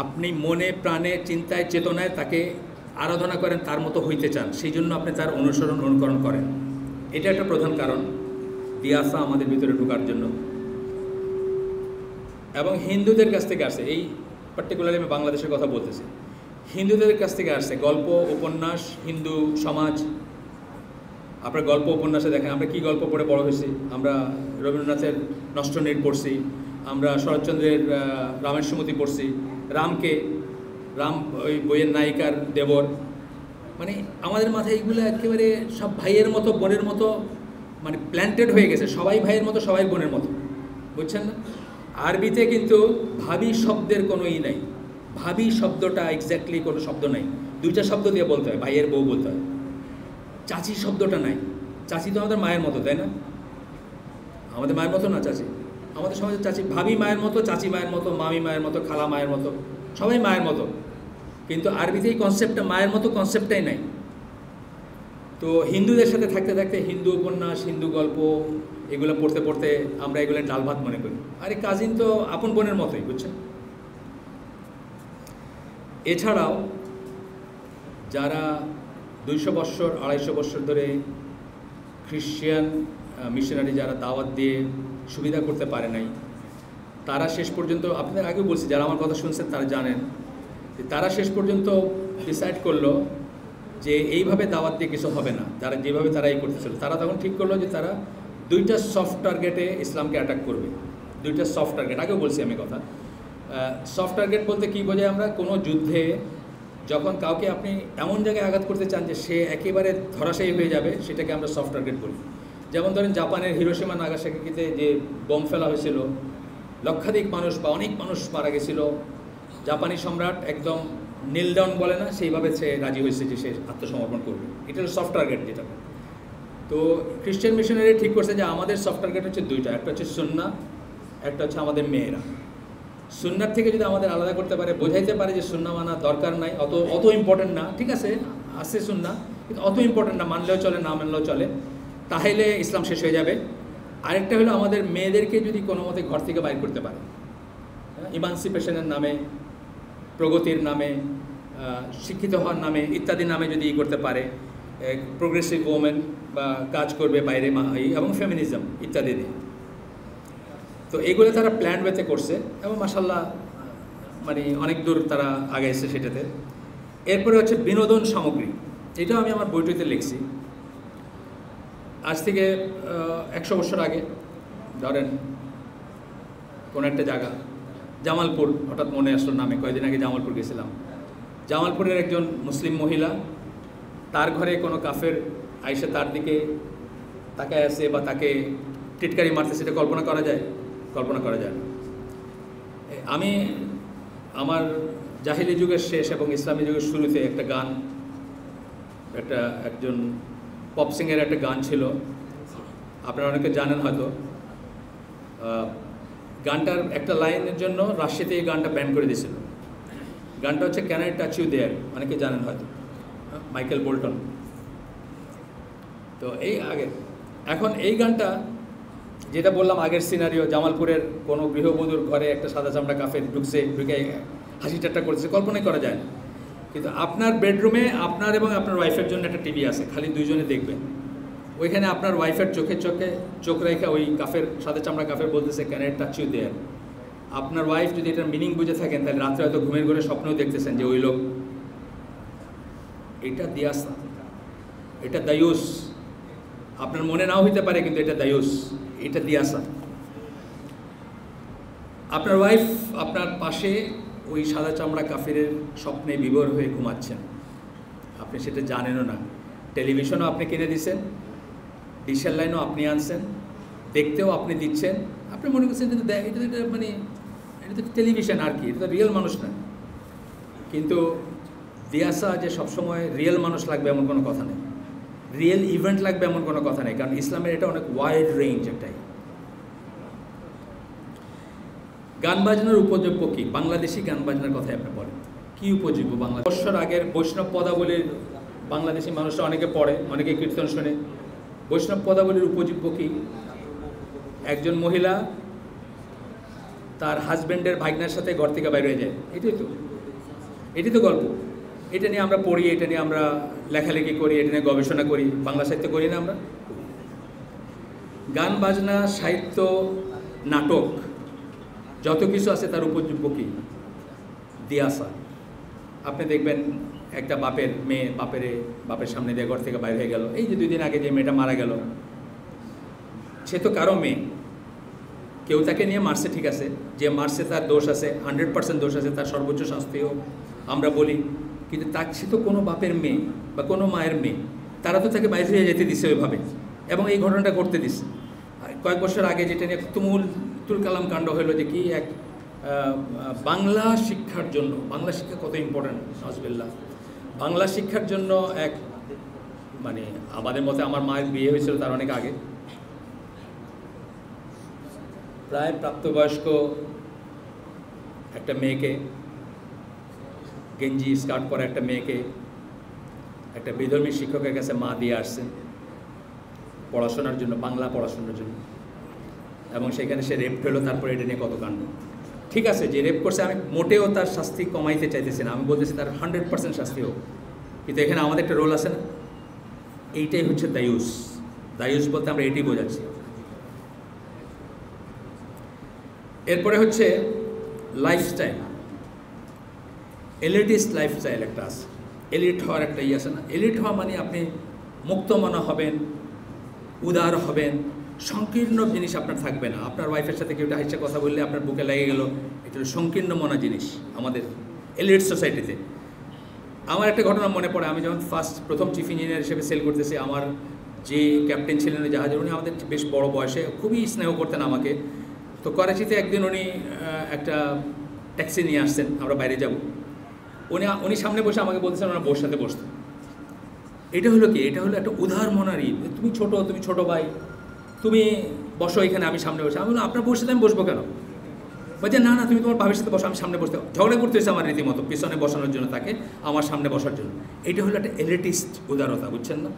আপনি মনে প্রাণে চিন্তায় চেতনায় তাকে আরাধনা করেন, তার মতো হইতে চান, সেই জন্য আপনি তার অনুকরণ করেন। এটা একটা প্রধান কারণ দিয়াসা আমাদের ভিতরে ঢোকার জন্য। এবং হিন্দুদের কাছ থেকে আসছে, এই পার্টিকুলারলি আমি বাংলাদেশের কথা বলতেছি, হিন্দুদের কাছ থেকে আসছে গল্প উপন্যাস, হিন্দু সমাজ। আপনার গল্প উপন্যাসে দেখেন আমরা কী গল্প পড়ে বড় হয়েছি। আমরা রবীন্দ্রনাথের নষ্টনীড় পড়ছি, আমরা শরৎচন্দ্রের রামের সুমতি পড়ছি, রাম ওই বইয়ের নায়িকার দেবর। মানে আমাদের মাথায় এইগুলো একেবারে সব ভাইয়ের মতো বোনের মতো মানে প্ল্যান্টেড হয়ে গেছে, সবাই ভাইয়ের মতো সবাই বোনের মতো, বুঝছেন না? আরবিতে কিন্তু ভাবি শব্দের কোনো নাই, ভাবি শব্দটা এক্স্যাক্টলি কোনো শব্দ নাই, দুইটা শব্দ দিয়ে বলতে হয়, ভাইয়ের বউ বলতে হয়। চাচি শব্দটা নাই, চাচি তো আমাদের মায়ের মতো, তাই না? আমাদের মায়ের মতো না চাচি, আমাদের সমাজে চাচি, ভাবি মায়ের মতো, চাচি মায়ের মতো, মামি মায়ের মতো, খালা মায়ের মতো, সবাই মায়ের মতো। কিন্তু আরবিতে এই কনসেপ্টটা মায়ের মতো কনসেপ্টটাই নাই। তো হিন্দুদের সাথে থাকতে থাকতে হিন্দু উপন্যাস, হিন্দু গল্প এগুলো পড়তে পড়তে আমরা এগুলো ডাল ভাত মনে করি। আরে কাজিন তো আপন বোনের মতোই, বুঝছেন? এছাড়াও যারা 200 বৎসর 250 বৎসর ধরে খ্রিশ্চান মিশনারি যারা দাওয়াত দিয়ে সুবিধা করতে পারে নাই, তারা শেষ পর্যন্ত, আপনাদের আগেও বলছি, যারা আমার কথা শুনছেন তারা জানেন, তারা শেষ পর্যন্ত ডিসাইড করলো যে এইভাবে দাওয়াত দিয়ে কিছু হবে না। তারা যেভাবে তারা এই করতেছিল, তারা তখন ঠিক করলো যে তারা 2টা সফট টার্গেটে ইসলামকে অ্যাটাক করবে। 2টা সফট টার্গেট, আগেও বলছি আমি কথা। সফট টার্গেট বলতে কী বোঝায়? আমরা কোনো যুদ্ধে যখন কাউকে আপনি এমন জায়গায় আঘাত করতে চান যে সে একেবারে ধরাশায়ী হয়ে যাবে, সেটাকে আমরা সফট টার্গেট বলি। যেমন ধরেন জাপানের হিরোশিমা নাগাসাকিতে যে বোম ফেলা হয়েছিল, লক্ষাধিক মানুষ বা অনেক মানুষ মারা গেছিল, জাপানি সম্রাট একদম নীল ডাউন বলে না, সেইভাবে সে রাজি হয়েছে যে সে আত্মসমর্পণ করবে। এটা হলো সফট টার্গেট যেটা। তো খ্রিশ্চান মিশনারি ঠিক করছে যে আমাদের সফট টার্গেট হচ্ছে 2টা, একটা হচ্ছে সুন্নাহ, একটা হচ্ছে আমাদের মেয়েরা। সুন্নার থেকে যদি আমাদের আলাদা করতে পারে, বোঝাইতে পারে যে সুন্নাহ মানা দরকার নাই, অত ইম্পর্টেন্ট না, ঠিক আছে আছে সুন্নাহ কিন্তু অত ইম্পর্টেন্ট না, মানলেও চলে না মানলেও চলে, তাহলে ইসলাম শেষ হয়ে যাবে। আরেকটা হলো আমাদের মেয়েদেরকে যদি কোনো মতে ঘর থেকে বাইর করতে পারে, ইমানসিপেশনের নামে, প্রগতির নামে, শিক্ষিত হওয়ার নামে ইত্যাদি নামে যদি করতে পারে, প্রোগ্রেসিভ ওমেন বা কাজ করবে বাইরে এবং ফেমিনিজম ইত্যাদি দিয়ে। তো এগুলো তারা প্ল্যান ওয়েতে করছে এবং মাশাআল্লাহ মানে অনেক দূর তারা আগাইছে সেটাতে। এরপরে হচ্ছে বিনোদন সামগ্রী, এটাও আমি আমার বইটিতে লিখছি। আজ থেকে 100 বছর আগে ধরেন কোনো একটা জায়গা, জামালপুর, হঠাৎ মনে আসলো নামে, কয়েকদিন আগে জামালপুর গেছিলাম। জামালপুরের একজন মুসলিম মহিলা, তার ঘরে কোনো কাফের আইসে তার দিকে তাকায় আছে বা তাকে টিটকারি মারতে, সেটা কল্পনা করা যায়? কল্পনা করা যায় না। আমি আমার জাহিলি যুগের শেষ এবং ইসলামী যুগের শুরুতে একটা গান, একজন পপ সিংয়ের একটা গান ছিল, আপনারা অনেকে জানেন হয়তো। গানটার একটা লাইনের জন্য রাশিয়াতে এই গানটা ব্যান করে দিয়েছিল। গানটা হচ্ছে can I touch you there, অনেকে জানেন হয়তো, মাইকেল বোল্টন। তো এখন এই গানটা যেটা বললাম আগের সিনারিও, জামালপুরের কোনো গৃহবধূর ঘরে একটা সাদা চামড়া কাফের ঢুকে হাসি ঠাট্টা করছে, কল্পনাই করা যায় না। কিন্তু আপনার বেডরুমে আপনার এবং আপনার ওয়াইফের জন্য একটা টিভি আছে, খালি 2জনে দেখবেন। ওইখানে আপনার ওয়াইফের চোখে চোখ রেখে ওই কাফের, সাদা চামড়া কাফের বলতেছে can I touch you there. আপনার ওয়াইফ যদি এটার মিনিং বুঝে থাকেন, তাহলে রাত্রে হয়তো ঘুমের ঘরে স্বপ্নেও দেখতেছেন যে ওই লোক। এটা দিয়াসা, এটা দায়ুস। আপনার মনে নাও হইতে পারে, কিন্তু এটা দায়ুস, এটা দিয়াসা। আপনার ওয়াইফ আপনার পাশে ওই সাদা চামড়া কাফিরের স্বপ্নে বিভোর হয়ে ঘুমাচ্ছেন, আপনি সেটা জানেনও না। টেলিভিশনও আপনি কিনে দিচ্ছেন, ডিশের লাইনও আপনি আনছেন, দেখতেও আপনি দিচ্ছেন। আপনি মনে করছেন এটা মানে এটা তো টেলিভিশন আর কি, এটা তো রিয়েল মানুষ না। কিন্তু দিয়াসা যে সবসময় রিয়েল মানুষ লাগবে এমন কোনো কথা নেই, রিয়েল ইভেন্ট লাগবে এমন কোনো কথা নেই, কারণ ইসলামের এটা অনেক ওয়াইড রেঞ্জ একটাই। গান বাজনার উপযোগ্য কী? বাংলাদেশি গান বাজনার কথাই আপনি বলেন, কী উপযোগ্য? বাংলা বৎসর আগের বৈষ্ণব পদাবলীর বাংলাদেশি মানুষরা অনেকে পড়ে, অনেকে কীর্তন শোনে। বৈষ্ণব পদাবলীর উপযোগ্য কী? একজন মহিলা তার হাজব্যান্ডের ভাগনার সাথে ঘর থেকে বাইরে হয়ে যায়, এটাই তো গল্প। এটা নিয়ে আমরা পড়ি, এটা নিয়ে আমরা লেখালেখি করি, এটা নিয়ে গবেষণা করি, বাংলা সাহিত্য করি না আমরা? গান বাজনা সাহিত্য নাটক যত কিছু আছে তার উপযোগ্য কি দিয়াসা। আপনি দেখবেন একটা বাপের মেয়ে বাপের সামনে দিয়ে ঘর থেকে বাইরে হয়ে গেল, এই যে 2 দিন আগে যে মেয়েটা মারা গেল, সে তো কারো মেয়ে, কেউ তাকে নিয়ে মারছে, ঠিক আছে, যে মারছে তার দোষ আছে, 100% দোষ আছে, তার সর্বোচ্চ শাস্তিও আমরা বলি, কিন্তু সে তো কোনো বাপের মেয়ে বা কোনো মায়ের মেয়ে, তারা তো তাকে বাইরে হয়ে যেতে দিছে ওইভাবে, এবং এই ঘটনাটা ঘটতে দিচ্ছে। কয়েক বছর আগে যেটা নিয়ে তুল কালাম কাণ্ড হলো, যে কি এক বাংলা শিক্ষার জন্য, বাংলা শিক্ষা কত ইম্পর্ট্যান্ট নাজবিল্লাহ, বাংলা শিক্ষার জন্য এক মানে আমাদের মতে, আমার মায়ের বিয়ে হয়েছিল তার অনেক আগে, প্রায় প্রাপ্তবয়স্ক একটা মেয়েকে, গেঞ্জি স্কার্ট পরা একটা মেয়েকে একটা বিধর্মী শিক্ষকের কাছে মা দিয়ে আসছেন পড়াশোনার জন্য, বাংলা পড়াশোনার জন্য, এবং সেখানে সে রেপ হলো। তারপরে এটা নিয়ে কত কাণ্ড। ঠিক আছে, যে রেপ করছে আমি মোটেও তার শাস্তি কমাইতে চাইতেছি না, আমি বলতেছি তার 100% শাস্তি হোক, কিন্তু এখানে আমাদের একটা রোল আছে না, এইটাই হচ্ছে দায়ুস। দায়ুস বলতে আমরা এটাই বোঝাচ্ছি। এরপরে হচ্ছে লাইফস্টাইল, এলিটিস্ট লাইফস্টাইল একটা আছে, এলিট হওয়ার একটা আছে না। এলিট হওয়া মানে আপনি মুক্তমনা হবেন, উদার হবেন, সংকীর্ণ জিনিস আপনার থাকবে না। আপনার ওয়াইফের সাথে কেউ একটা হাসিয়ে কথা বললে আপনার বুকে লেগে গেল, এটা সংকীর্ণ মনা জিনিস আমাদের এলিট সোসাইটিতে। আমার একটা ঘটনা মনে পড়ে, আমি যখন প্রথম চিফ ইঞ্জিনিয়ার হিসেবে সেল করতেছি, আমার যে ক্যাপ্টেন ছিলেন জাহাজের, উনি আমাদের বেশ বড় বয়সে, খুবই স্নেহ করতেন আমাকে। তো করাচিতে একদিন উনি একটা ট্যাক্সি নিয়ে আসছেন, আমরা বাইরে যাব, উনি সামনে বসে আমাকে বলতেছেন ওনার বউর সাথে বসতে। এটা হলো কি, এটা হলো একটা উদার মনার ঈদ। তুমি ছোট ভাই, তুমি বসো এখানে, আমি সামনে বসে। আমি বললাম আপনার বউর সাথে আমি বসবো কেন? বলছে না তুমি তোমার ভাবির সাথে বসো, আমি সামনে বসতে। ঝগড়া করতে হয়েছে আমার রীতিমতো, পিছনে বসানোর জন্য তাকে, আমার সামনে বসার জন্য। এটা হলো একটা এলিটিস্ট উদারতা, বুঝছেন না?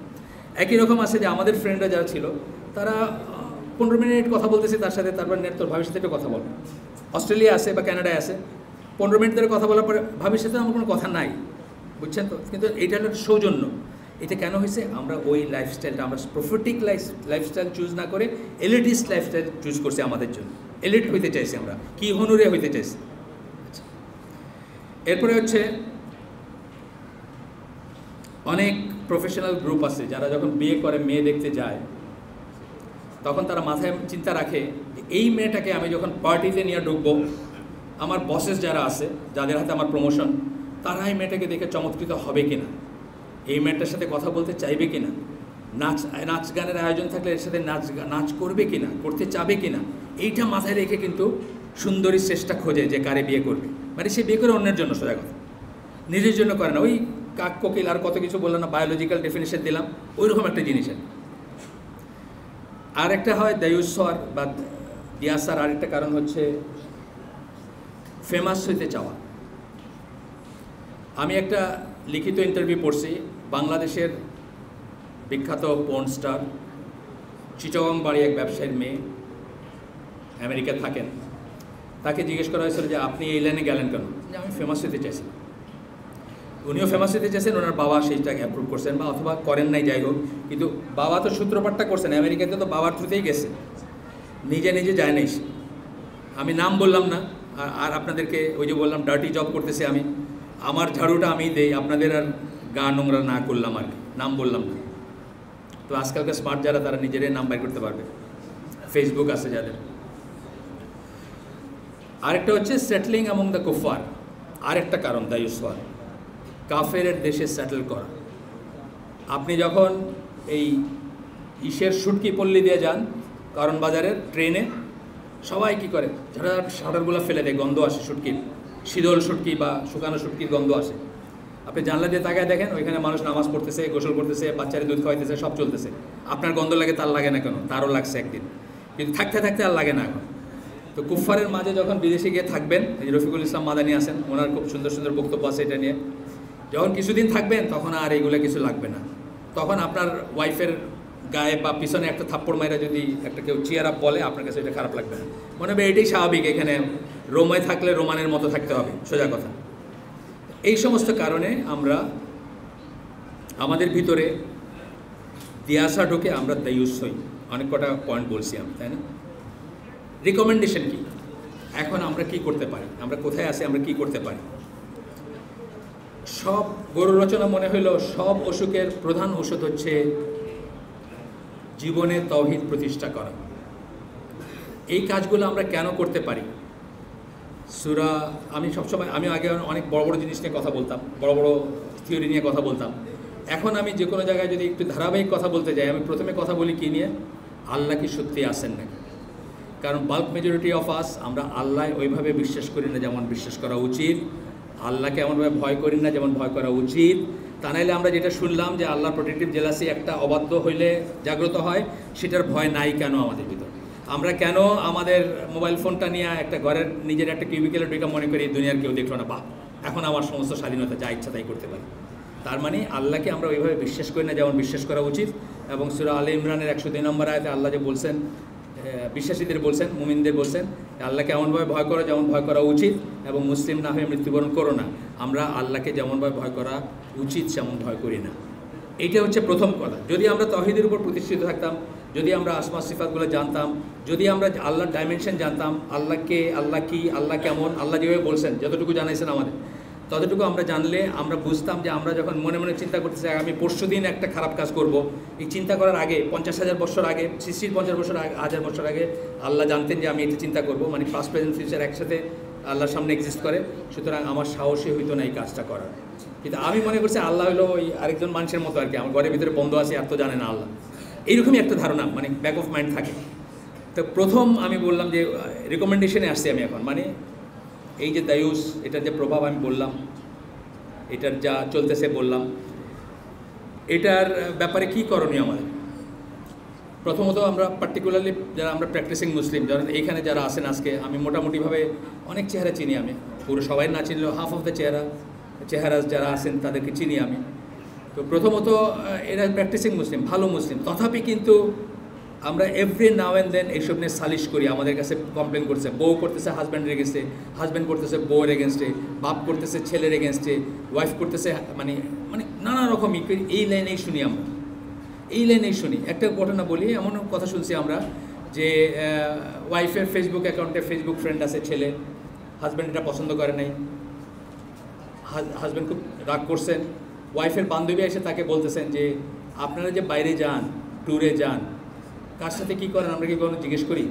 একই রকম আছে যে আমাদের ফ্রেন্ডরা যারা ছিল, তারা 15 মিনিট কথা বলতেছে তার সাথে, তারপর তোর ভাবির সাথে একটু কথা বল। অস্ট্রেলিয়া আছে বা কানাডায় আছে, 15 মিনিট ধরে কথা বলার পরে ভাবির সাথে আমার কোনো কথা নাই, বুঝছেন তো? কিন্তু এটা হলো সৌজন্য। এটা কেন হয়েছে? আমরা ওই লাইফস্টাইলটা, আমরা প্রফিটিক লাইফস্টাইল চুজ না করে এলিটিস্ট লাইফস্টাইল চুজ করছি আমাদের জন্য। এলিট হইতে চাইছি আমরা, কি হনুরে হইতে চাইছি। এরপরে হচ্ছে অনেক প্রফেশনাল গ্রুপ আছে যারা যখন বিয়ে করে মেয়ে দেখতে যায়, তখন তারা মাথায় চিন্তা রাখে এই মেয়েটাকে আমি যখন পার্টিতে নিয়ে ঢুকবো, আমার বসেস যারা আছে, যাদের হাতে আমার প্রমোশন, তারা এই মেয়েটাকে দেখে চমৎকৃত হবে কিনা, এই মেয়েটার সাথে কথা বলতে চাইবে কিনা, নাচ গানের আয়োজন থাকলে এর সাথে নাচ করবে কিনা, করতে চাবে কিনা, এইটা মাথায় রেখে কিন্তু সুন্দরীর চেষ্টা খোঁজে যে কারে বিয়ে করবে। মানে সে বিয়ে করে অন্যের জন্য, সোজা কথা, নিজের জন্য করে না। ওই কাক কোকিল আর কত কিছু বললাম না, বায়োলজিক্যাল ডেফিনেশন দিলাম, ওই রকম একটা জিনিসের। আর একটা হয় দায়ুস্বর বা দিয়াসার আরেকটা কারণ হচ্ছে ফেমাস হইতে চাওয়া। আমি একটা লিখিত ইন্টারভিউ পড়ছি, বাংলাদেশের বিখ্যাত পর্ন স্টার চিটাগং বাড়ি এক ব্যবসায়ীর মেয়ে, আমেরিকা থাকেন। তাকে জিজ্ঞেস করা হয়েছিল যে আপনি এই লাইনে গেলেন কেন? যে আমি ফেমাস হতে চাইছি। উনিও ফেমাস হতে চাইছেন, ওনার বাবা সেইটাকে অ্যাপ্রুভ করছেন, বা অথবা করেন নাই, যাই হোক, কিন্তু বাবা তো সূত্রপাতটা করছেন। আমেরিকাতে তো বাবার থ্রুতেই গেছে, নিজে যায় নাই। আমি নাম বললাম না, আর আপনাদেরকে ওই যে বললাম ডার্টি জব করতেছি আমি, আমার ঝাড়ুটা আমি দেই, আপনাদের আর গা নোংরা না করলাম আর কি, নাম বললাম না। তো আজকালকার স্মার্ট যারা, তারা নিজেরাই নাম বাইর করতে পারবে, ফেসবুক আছে যাদের। আরেকটা হচ্ছে সেটলিং অ্যামং দ্য কুফার, আরেকটা কারণ দায়ুস্বর, কাফের দেশে সেটেল করা। আপনি যখন এই ইসের সুটকি পল্লী দিয়ে যান, কারণ বাজারের ট্রেনে, সবাই কী করে, যারা শাটারগুলো ফেলে দেয়, গন্ধ আসে সুটকির, শীতল সুটকি বা শুকানো সুটকির গন্ধ আসে। আপনি জানলা দিয়ে তাকায় দেখেন, ওইখানে মানুষ নামাজ পড়তেছে, গোসল করতেছে, বাচ্চারা দুধ খাওয়াইতেছে, সব চলতেছে। আপনার গন্ধ লাগে, তার লাগে না কেন? তারও লাগছে একদিন, কিন্তু থাকতে থাকতে আর লাগে না এখন। তো কুফফারের মাঝে যখন বিদেশে গিয়ে থাকবেন, এই রফিকুল ইসলাম মাদানী আছেন, ওনার খুব সুন্দর সুন্দর বক্তব্য আছে এটা নিয়ে। যখন কিছুদিন থাকবেন তখন আর এইগুলো কিছু লাগবে না। তখন আপনার ওয়াইফের গায়ে বা পিছনে একটা থাপ্পড় মাইরা যদি একটা কেউ চিয়ার আপ বলে, আপনার কাছে এটা খারাপ লাগবে না, মনে হবে এটাই স্বাভাবিক, এখানে রোমে থাকলে রোমানের মতো থাকতে হবে, সোজা কথা। এই সমস্ত কারণে আমরা আমাদের ভিতরে দিয়াসা ঢোকে, আমরা দায়ুস হই। অনেক কটা পয়েন্ট বলছি আমি, তাই না? রিকমেন্ডেশন কি? এখন আমরা কি করতে পারি, আমরা কোথায় আছি, আমরা কি করতে পারি? সব গরু রচনা মনে হইল সব অসুখের প্রধান ওষুধ হচ্ছে জীবনে তাওহীদ প্রতিষ্ঠা করা। এই কাজগুলো আমরা কেন করতে পারি? সূরা, আমি সবসময়, আমি আগে অনেক বড় বড় জিনিস নিয়ে কথা বলতাম, বড় বড় থিওরি নিয়ে কথা বলতাম। এখন আমি যে কোনো জায়গায় যদি একটু ধারাবাহিক কথা বলতে যাই, আমি প্রথমে কথা বলি কি নিয়ে? আল্লাহ কি সত্যি আছেন নাকি? কারণ বাল্ক মেজরিটি অফ আস, আমরা আল্লাহ ওইভাবে বিশ্বাস করি না যেমন বিশ্বাস করা উচিত, আল্লাহকে এমনভাবে ভয় করি না যেমন ভয় করা উচিত। তা নাইলে আমরা যেটা শুনলাম যে আল্লাহর প্রোটেক্টিভ জেলাসি একটা অবাধ্য হইলে জাগ্রত হয়, সেটার ভয় নাই কেন আমাদের ভিতর? আমরা কেন আমাদের মোবাইল ফোনটা নিয়ে একটা ঘরের নিজের একটা কিউবিকেলের ঢুকে মনে করি দুনিয়ার কেউ দেখলো না, বা এখন আমার সমস্ত স্বাধীনতা, যা ইচ্ছা তাই করতে পারি? তার মানে আল্লাহকে আমরা ওইভাবে বিশ্বাস করি না যেমন বিশ্বাস করা উচিত। এবং সূরা আলে ইমরানের 102 নম্বর আয়াতে আল্লাহ যে বলছেন, বিশ্বাসীদের বলছেন, মুমিনদের বলছেন, আল্লাহকে এমনভাবে ভয় করো যেমন ভয় করা উচিত, এবং মুসলিম না হয়ে মৃত্যুবরণ করো না। আমরা আল্লাহকে যেমনভাবে ভয় করা উচিত সেমন ভয় করি না। এইটা হচ্ছে প্রথম কথা। যদি আমরা তাওহীদের উপর প্রতিষ্ঠিত থাকতাম, যদি আমরা আসমা সিফাতগুলো জানতাম, যদি আমরা আল্লাহর ডাইমেনশন জানতাম, আল্লাহকে, আল্লাহ কি, আল্লাহ কেমন, আল্লাহ যেভাবে বলছেন, যতটুকু জানাইছেন আমাদের, ততটুকু আমরা জানলে আমরা বুঝতাম যে আমরা যখন মনে মনে চিন্তা করতেছি আমি পরশু দিন একটা খারাপ কাজ করব, এই চিন্তা করার আগে 50,000 বছর আগে, সৃষ্টির 50 বছর আগে, 1000 বছর আগে আল্লাহ জানতেন যে আমি এটা চিন্তা করব। মানে পাস্ট প্রেজেন্ট ফিউচার একসাথে আল্লাহর সামনে এক্সিস্ট করে। সুতরাং আমার সাহসী হইতো না এই কাজটা করার। কিন্তু আমি মনে করছি আল্লাহ হলো ওই আরেকজন মানুষের মতো আর কি, আমার ঘরের ভিতরে বন্ধ আছে, এত জানে না আল্লাহ, এইরকমই একটা ধারণা মানে ব্যাক অফ মাইন্ড থাকে। তো প্রথম আমি বললাম যে রিকমেন্ডেশনে আসছি আমি এখন, মানে এই যে দায়ুস, এটার যে প্রভাব আমি বললাম, এটার যা চলতেছে বললাম, এটার ব্যাপারে কি করণীয় আমাদের? প্রথমত আমরা পার্টিকুলারলি যারা আমরা প্র্যাকটিসিং মুসলিম, যারা এইখানে যারা আছেন আজকে, আমি মোটামুটিভাবে অনেক চেহারা চিনি, আমি পুরো সবাই না চিনলেও হাফ অফ দ্য চেহারা যারা আছেন তাদেরকে চিনি আমি। তো প্রথমত এরা প্র্যাকটিসিং মুসলিম, ভালো মুসলিম, তথাপি কিন্তু আমরা এভরি নাও অ্যান্ড দেন এইসব নিয়ে সালিশ করি। আমাদের কাছে কমপ্লেন করছে, বউ করতেছে হাজব্যান্ডের এগেনস্টে, হাজব্যান্ড করতেছে বউয়ের এগেনস্টে, বাপ করতেছে ছেলের এগেনস্টে, ওয়াইফ করতেছে, মানে মানে নানা রকমই এই লাইনেই শুনি আমরা, এই লাইনেই শুনি। একটা ঘটনা বলি, এমন কথা শুনছি আমরা যে ওয়াইফের ফেসবুক অ্যাকাউন্টে ফেসবুক ফ্রেন্ড আছে ছেলে, হাজব্যান্ড এটা পছন্দ করে নাই, হাজব্যান্ড খুব রাগ করছেন। ওয়াইফের বান্ধবী এসে তাকে বলতেছেন যে আপনারা যে বাইরে যান, ট্যুরে যান, কার সাথে কী করেন আমরা কি কোনো জিজ্ঞেস করি?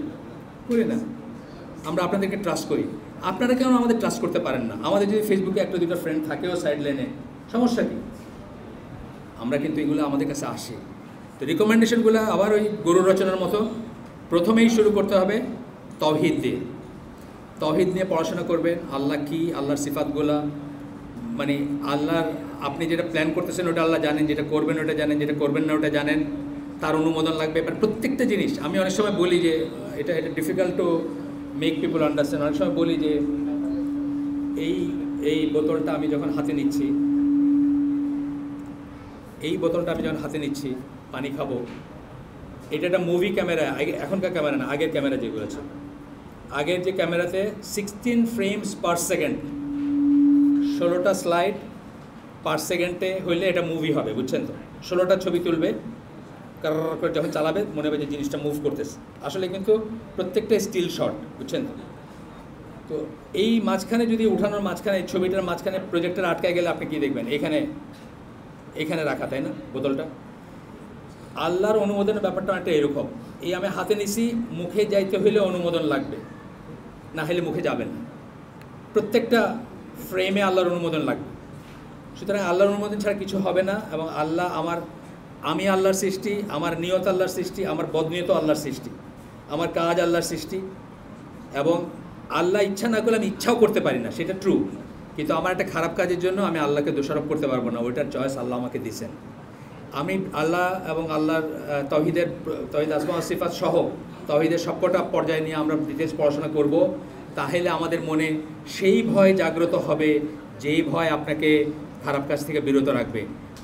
করি না। আমরা আপনাদেরকে ট্রাস্ট করি, আপনারা কেন আমাদের ট্রাস্ট করতে পারেন না? আমাদের যদি ফেসবুকে একটা দুটো ফ্রেন্ড থাকেও সাইড লাইনে, সমস্যা কী? আমরা কিন্তু এগুলো আমাদের কাছে আসে। তো রিকমেন্ডেশনগুলো আবার ওই গরু রচনার মতো, প্রথমেই শুরু করতে হবে তাওহীদ দিয়ে। তাওহীদ নিয়ে পড়াশোনা করবেন, আল্লাহ কি, আল্লাহর সিফাতগুলা, মানে আল্লাহর আপনি যেটা প্ল্যান করতেছেন ওটা আল্লাহ জানেন, যেটা করবেন ওটা জানেন, যেটা করবেন না ওটা জানেন, তার অনুমোদন লাগবে। এবার প্রত্যেকটা জিনিস আমি অনেক সময় বলি যে এটা difficult to make people understand. অনেক সময় বলি যে এই বোতলটা আমি যখন হাতে নিচ্ছি, পানি খাবো, এটা একটা মুভি ক্যামেরা, এখনকার ক্যামেরা না, আগের ক্যামেরা যেগুলো ছিল, আগের যে ক্যামেরাতে 16 ফ্রেমস পার সেকেন্ড, 16টা স্লাইড পার সেকেন্ডে হইলে এটা মুভি হবে, বুঝছেন তো? 16টা ছবি তুলবে, করে যখন চালাবে মনে হবে যে জিনিসটা মুভ করতেছে, আসলে কিন্তু প্রত্যেকটা স্টিল শট, বুঝছেন তো? তো এই মাঝখানে যদি উঠানোর মাঝখানে, ছবিটার মাঝখানে প্রজেক্টর আটকায় গেলে আপনি কি দেখবেন? এখানে রাখা, তাই না বোতলটা? আল্লাহর অনুমোদনের ব্যাপারটা একটা এরকম, এই আমি হাতে নিছি, মুখে যাইতে হইলে অনুমোদন লাগবে, না হলে মুখে যাবে না। প্রত্যেকটা ফ্রেমে আল্লাহর অনুমোদন লাগবে। সুতরাং আল্লাহর অনুমোদন ছাড়া কিছু হবে না। এবং আল্লাহ আমি আল্লাহর সৃষ্টি, আমার নিয়ত আল্লাহর সৃষ্টি, আমার বদনিয়ত আল্লাহর সৃষ্টি, আমার কাজ আল্লাহর সৃষ্টি, এবং আল্লাহ ইচ্ছা না করলে আমি ইচ্ছাও করতে পারি না, সেটা ট্রু। কিন্তু আমার একটা খারাপ কাজের জন্য আমি আল্লাহকে দোষারোপ করতে পারবো না, ওইটার চয়েস আল্লাহ আমাকে দিয়েছেন। আমি আল্লাহ এবং আল্লাহর তাওহীদ আসমা ওয়া সিফাত সহ তাওহীদের সবকটা পর্যায়ে নিয়ে আমরা ডিটেলস পড়াশোনা করব। তাহলে আমাদের মনে সেই ভয় জাগ্রত হবে, যেই ভয় আপনাকে খারাপ কাজ থেকে বিরত রাখবে,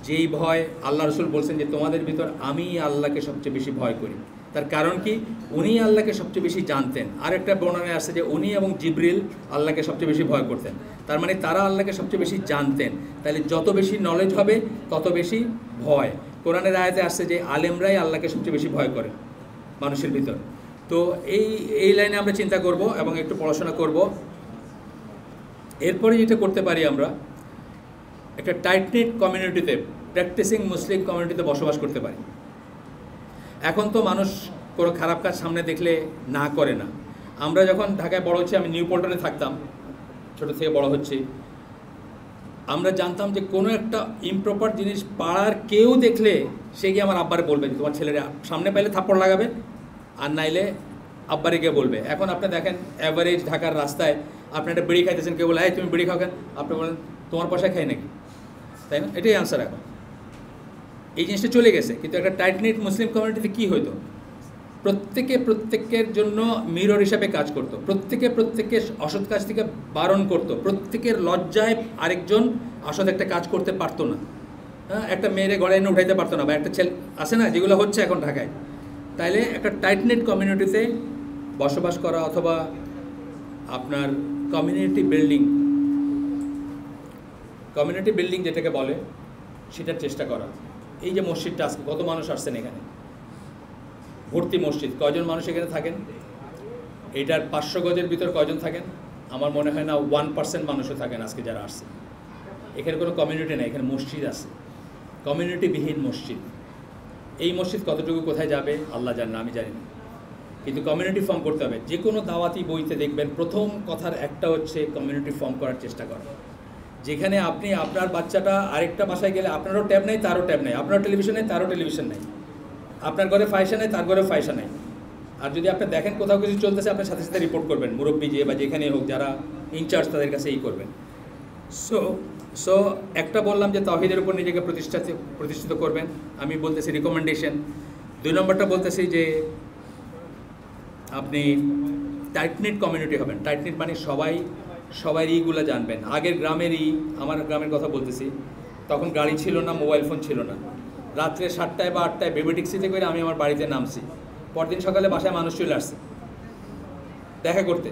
যেই ভয় আল্লাহ রসুল বলছেন যে তোমাদের ভিতর আমি আল্লাহকে সবচেয়ে বেশি ভয় করি। তার কারণ কি, উনি আল্লাহকে সবচেয়ে বেশি জানতেন। আরেকটা বর্ণনায় আসছে যে উনি এবং জিবরিল আল্লাহকে সবচেয়ে বেশি ভয় করতেন। তার মানে তারা আল্লাহকে সবচেয়ে বেশি জানতেন। তাহলে যত বেশি নলেজ হবে তত বেশি ভয়। কোরআনের আয়াতে আসছে যে আলেমরাই আল্লাহকে সবচেয়ে বেশি ভয় করে মানুষের ভিতর। তো এই লাইনে আমরা চিন্তা করব এবং একটু পড়াশোনা করব। এরপরে যেটা করতে পারি, আমরা একটা টাইট-নিট কমিউনিটিতে, প্র্যাকটিসিং মুসলিম কমিউনিটিতে বসবাস করতে পারি। এখন তো মানুষ কোনো খারাপ কাজ সামনে দেখলে না করে না। আমরা যখন ঢাকায় বড় হচ্ছি, আমি নিউ পল্টনে থাকতাম, ছোটো থেকে বড় হচ্ছি, আমরা জানতাম যে কোনো একটা ইমপ্রপার জিনিস পাড়ার কেউ দেখলে সে গিয়ে আমার আব্বারে বলবে, তোমার ছেলেরা সামনে পাইলে থাপ্পড় লাগাবে, আর নাইলে আব্বারে গিয়ে বলবে। এখন আপনি দেখেন অ্যাভারেজ ঢাকার রাস্তায় আপনি একটা বিড়ি খাইতেছেন, কেউ বলে, এই তুমি বিড়ি খাও কেন? আপনি বলেন তোমার পয়সায় খাই নাকি, তাই না? এটাই আনসার। এখন এই জিনিসটা চলে গেছে। কিন্তু একটা টাইট-নিট মুসলিম কমিউনিটিতে কী হতো, প্রত্যেকের জন্য মিরর হিসাবে কাজ করতো, প্রত্যেকে অসৎ কাজ থেকে বারণ করতো, প্রত্যেকের লজ্জায় আরেকজন অসৎ একটা কাজ করতে পারতো না। হ্যাঁ, একটা মেয়েরে গড়ে এনে উঠাইতে পারতো না, বা একটা ছেলে আসে না, যেগুলো হচ্ছে এখন ঢাকায়। তাইলে একটা টাইট-নিট কমিউনিটিতে বসবাস করা, অথবা আপনার কমিউনিটি বিল্ডিং যেটাকে বলে, সেটার চেষ্টা করা। এই যে মসজিদটা, আজকে কত মানুষ আসছেন এখানে, ভর্তি মসজিদ, কয়জন মানুষ এখানে থাকেন? এটার 500 গজের ভিতর কয়জন থাকেন? আমার মনে হয় না 1% মানুষও থাকেন আজকে যারা আসছে। এখানে কোনো কমিউনিটি নেই, এখানে মসজিদ আছে, কমিউনিটিবিহীন মসজিদ। এই মসজিদ কতটুকু কোথায় যাবে আল্লাহ জানে, আমি জানি না। কিন্তু কমিউনিটি ফর্ম করতে হবে। যে কোনো দাওয়াতি বইতে দেখবেন প্রথম কথার একটা হচ্ছে কমিউনিটি ফর্ম করার চেষ্টা করা, যেখানে আপনি আপনার বাচ্চাটা আরেকটা বাসায় গেলে আপনারও ট্যাব নেই, তারও ট্যাব নেই, আপনারও টেলিভিশন নেই, তারও টেলিভিশন নেই, আপনার ঘরে ফায়সা নেই, তার ঘরে ফায়সা নেই। আর যদি আপনি দেখেন কোথাও কিছু চলতেছে, আপনার সাথে সাথে রিপোর্ট করবেন, মুরব্বী যে বা যেখানে হোক, যারা ইনচার্জ তাদের কাছে এই করবেন। সো একটা বললাম যে তাওহীদের উপর নিজেকে প্রতিষ্ঠিত করবেন, আমি বলতেছি রিকমেন্ডেশন। 2 নম্বরটা বলতেছি যে আপনি টাইট-নিট কমিউনিটি হবেন। টাইট-নিট মানে সবাই ইগুলো জানবেন। আগের আমার গ্রামের কথা বলতেছি, তখন গাড়ি ছিল না, মোবাইল ফোন ছিল না। রাত্রে 7টায় বা 8টায় বেবি ট্যাক্সিতে করে আমি আমার বাড়িতে নামছি, পরদিন সকালে বাসায় মানুষ চলে আসছে দেখা করতে,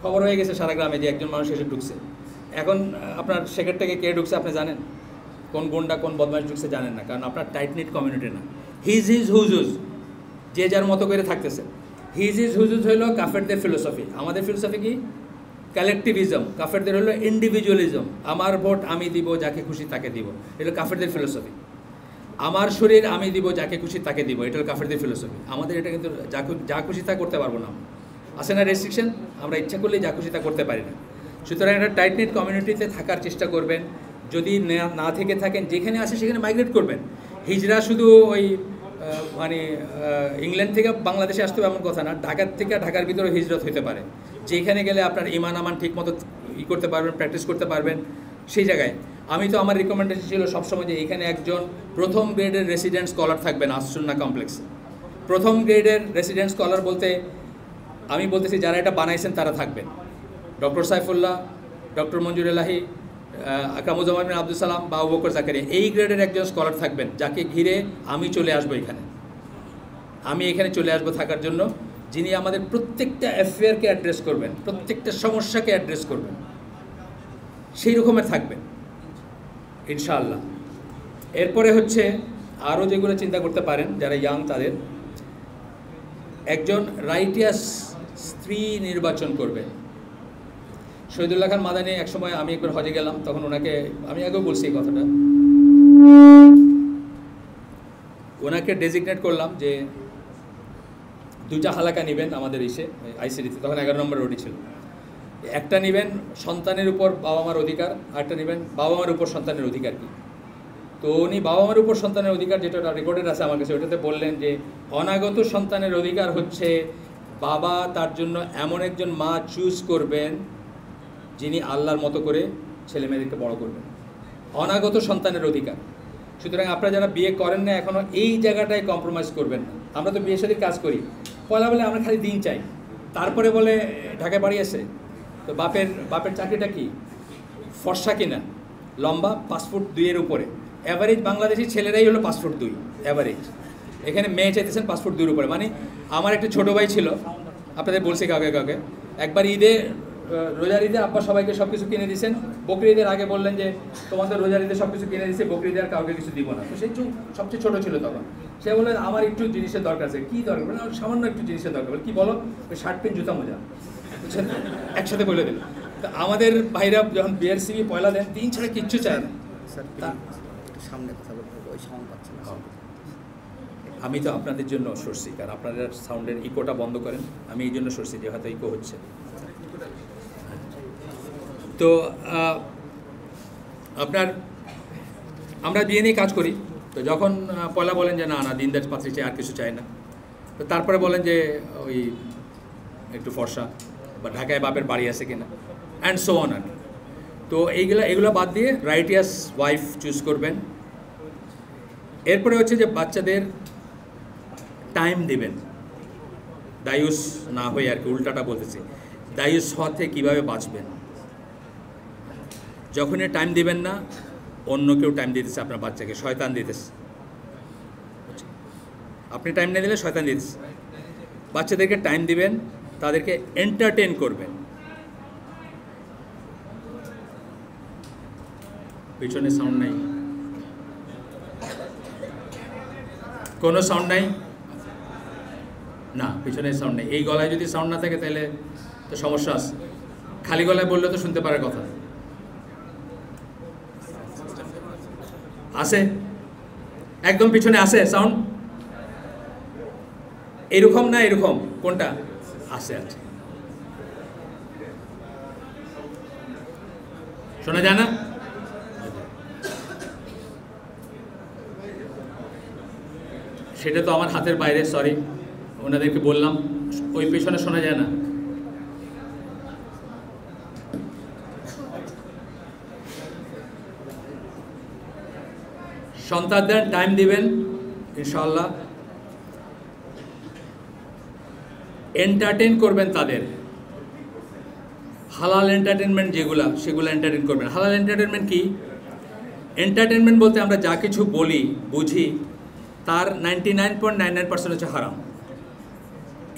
খবর হয়ে গেছে সারা গ্রামে যে একজন মানুষ এসে ঢুকছে। এখন আপনার সেকেন্ড থেকে কে ঢুকছে আপনি জানেন? কোন গুন্ডা কোন বদমাশ ঢুকছে জানেন না, কারণ আপনার টাইট-নিট কমিউনিটি না। হিজ হুজুজ, যে যার মতো করে থাকতেছে। হিজ হুজুজ হলো কাফেরদের ফিলোসফি। আমাদের ফিলোসফি কি? কালেকটিভিজম। কাফেরদের হলো ইন্ডিভিজুয়ালিজম, আমার ভোট আমি দিব, যাকে খুশি তাকে দিব, এটা কাফেরদের ফিলোসফি। আমার শরীর আমি দিব, যাকে খুশি তাকে দিব, এটা হলো কাফেরদের ফিলোসফি। আমাদের এটা কিন্তু যা খুশি তা করতে পারবো না, আসে না রেস্ট্রিকশন, আমরা ইচ্ছা করলেই যা খুশি তা করতে পারি না। সুতরাং একটা টাইট-নিট কমিউনিটিতে থাকার চেষ্টা করবেন। যদি না থেকে থাকেন, যেখানে আসে সেখানে মাইগ্রেট করবেন। হিজরা শুধু ওই ইংল্যান্ড থেকে বাংলাদেশে আসতে হবে এমন কথা না, ঢাকার থেকে ঢাকার ভিতরে হিজরত হতে পারে। যেখানে গেলে আপনার ইমান আমান ঠিক মতো করতে পারবেন, প্র্যাকটিস করতে পারবেন, সেই জায়গায়। আমি তো আমার রিকমেন্ডেশন ছিল সবসময় যে এখানে একজন প্রথম গ্রেডের রেসিডেন্ট স্কলার থাকবেন আসুন্নাহ কমপ্লেক্সে। প্রথম গ্রেডের রেসিডেন্ট স্কলার বলতে আমি বলতেছি যারা এটা বানাইছেন তারা থাকবেন। ডক্টর সাইফুল্লাহ, ডক্টর মঞ্জুর এলাহি, আকরামুজ্জামান বিন আব্দুল সালাম বা আবু বকর জাকারিয়া, এই গ্রেডের একজন স্কলার থাকবেন, যাকে ঘিরে আমি চলে আসবো এখানে। আমি এখানে চলে আসবো থাকার জন্য, যিনি আমাদের প্রত্যেকটা অ্যাফেয়ারকে অ্যাড্রেস করবেন, প্রত্যেকটা সমস্যাকে অ্যাড্রেস করবেন, সেই রকমের থাকবেন ইনশাআল্লাহ। এরপরে হচ্ছে আরও যেগুলো চিন্তা করতে পারেন যারা ইয়াং, তাদের একজন রাইটিয়াস স্ত্রী নির্বাচন করবেন। শহীদুল্লাহ খান মাদানী একসময়, আমি একবার হজে গেলাম, তখন ওনাকে আমি আগেও বলছি এই কথাটা, ওনাকে ডেজিগনেট করলাম যে 2টা হালাকা নেবেন আমাদের আইসিডিতে, তখন 11 নম্বর রোডই ছিল। একটা নেবেন সন্তানের উপর বাবা মার অধিকার, আরেকটা নেবেন বাবা মার উপর সন্তানের অধিকার কী। তো উনি বাবা মার উপর সন্তানের অধিকার, যেটা রেকর্ডেড আছে আমার কাছে, ওটাতে বললেন যে অনাগত সন্তানের অধিকার হচ্ছে বাবা তার জন্য এমন একজন মা চুজ করবেন যিনি আল্লাহর মতো করে ছেলে মেয়েদেরকে বড় করবেন। অনাগত সন্তানের অধিকার। সুতরাং আপনারা যারা বিয়ে করেন না এখনও, এই জায়গাটায় কম্প্রোমাইজ করবেন না। আমরা তো বিয়ে শাদীর কাজ করি, পয়লা বলে আমরা খালি দিন চাই, তারপরে বলে ঢাকায় বাড়ি আছে তো বাপের চাকরিটা কি, ফর্সা কিনা, লম্বা 5 ফুট 2 এর উপরে, অ্যাভারেজ বাংলাদেশি ছেলেরাই হলো 5 ফুট 2 অ্যাভারেজ। এখানে মেয়ে চাইতেছেন 5 ফুট 2 উপরে। মানে আমার একটা ছোটো ভাই ছিল, আপনাদের বলছি কাউকে কাউকে, একবার ঈদে রোজার ঈদে আব্বা সবাইকে সব কিছু কিনে দিয়েছেন, বকরি ঈদের আগে বললেন যে তোমাদের রোজার ঈদে সব কিছু কিনে দিচ্ছে, বকরি ঈদে আর কাউকে কিছু দিব না। তো সেই সবচেয়ে ছোটো ছিল তখন, সে বললেন আমার একটু জিনিসের দরকার আছে। কী দরকার? বলে সামান্য একটু জিনিসের দরকার। বলে কী বলো? ওই শার্ট প্যান্ট জুতা মোজা, বুঝছেন, একসাথে বলে দিল। তো আমাদের ভাইরা যখন বিয়ের সিবি পয়লা দেন, 3 ছাড়া কিচ্ছু চায় না। সামনে কথা বলতে হবে, ওই সাউন্ড পাচ্ছে না। আমি তো আপনাদের জন্য সরছি, কারণ আপনারা সাউন্ডের ইকোটা বন্ধ করেন, আমি এই জন্য সরছি যে হয়তো ইকো হচ্ছে। তো আপনার আমরা বিয়ে নিয়ে কাজ করি, তো যখন পয়লা বলেন যে না না দিনদার পাত্রী চাই, আর কিছু চাই না, তো তারপরে বলেন যে ওই একটু ফর্সা বা ঢাকায় বাপের বাড়ি আছে কিনা, অ্যান্ড সো অন। আর তো এগুলো বাদ দিয়ে রাইটিয়াস ওয়াইফ চুজ করবেন। এরপরে হচ্ছে যে বাচ্চাদের টাইম দিবেন, দায়ুস না হয়ে আর কি, উল্টাটা বলতেছি, দায়ুস হওয়া থেকে কীভাবে বাঁচবেন। যখনই টাইম দিবেন না, অন্য কেউ টাইম দিতেছে আপনার বাচ্চাকে, শয়তান দিতেছে। আপনি টাইম না দিলে শয়তান দিতেছে। বাচ্চাদেরকে টাইম দিবেন, তাদেরকে এন্টারটেন করবেন। পিছনে সাউন্ড নাই, কোনো সাউন্ড নাই না, পিছনে সাউন্ড নেই। এই গলায় যদি সাউন্ড না থাকে তাহলে তো সমস্যা আছে, খালি গলায় বললে তো শুনতে পারার কথা। আছে একদম পিছনে আছে সাউন্ড, এরকম না এরকম, কোনটা আছে? আছে, শোনা যায় না? সেটা তো আমার হাতের বাইরে, সরি, ওনাদেরকে বললাম, ওই পেছনে শোনা যায় না। সন্তানদের টাইম দিবেন ইনশাআল্লাহ, এন্টারটেন করবেন তাদের, হালাল এন্টারটেনমেন্ট যেগুলো সেগুলো এন্টারটেন করবেন। হালাল এন্টারটেনমেন্ট কি? এন্টারটেনমেন্ট বলতে আমরা যা কিছু বলি বুঝি তার 99.99% হচ্ছে হারাম।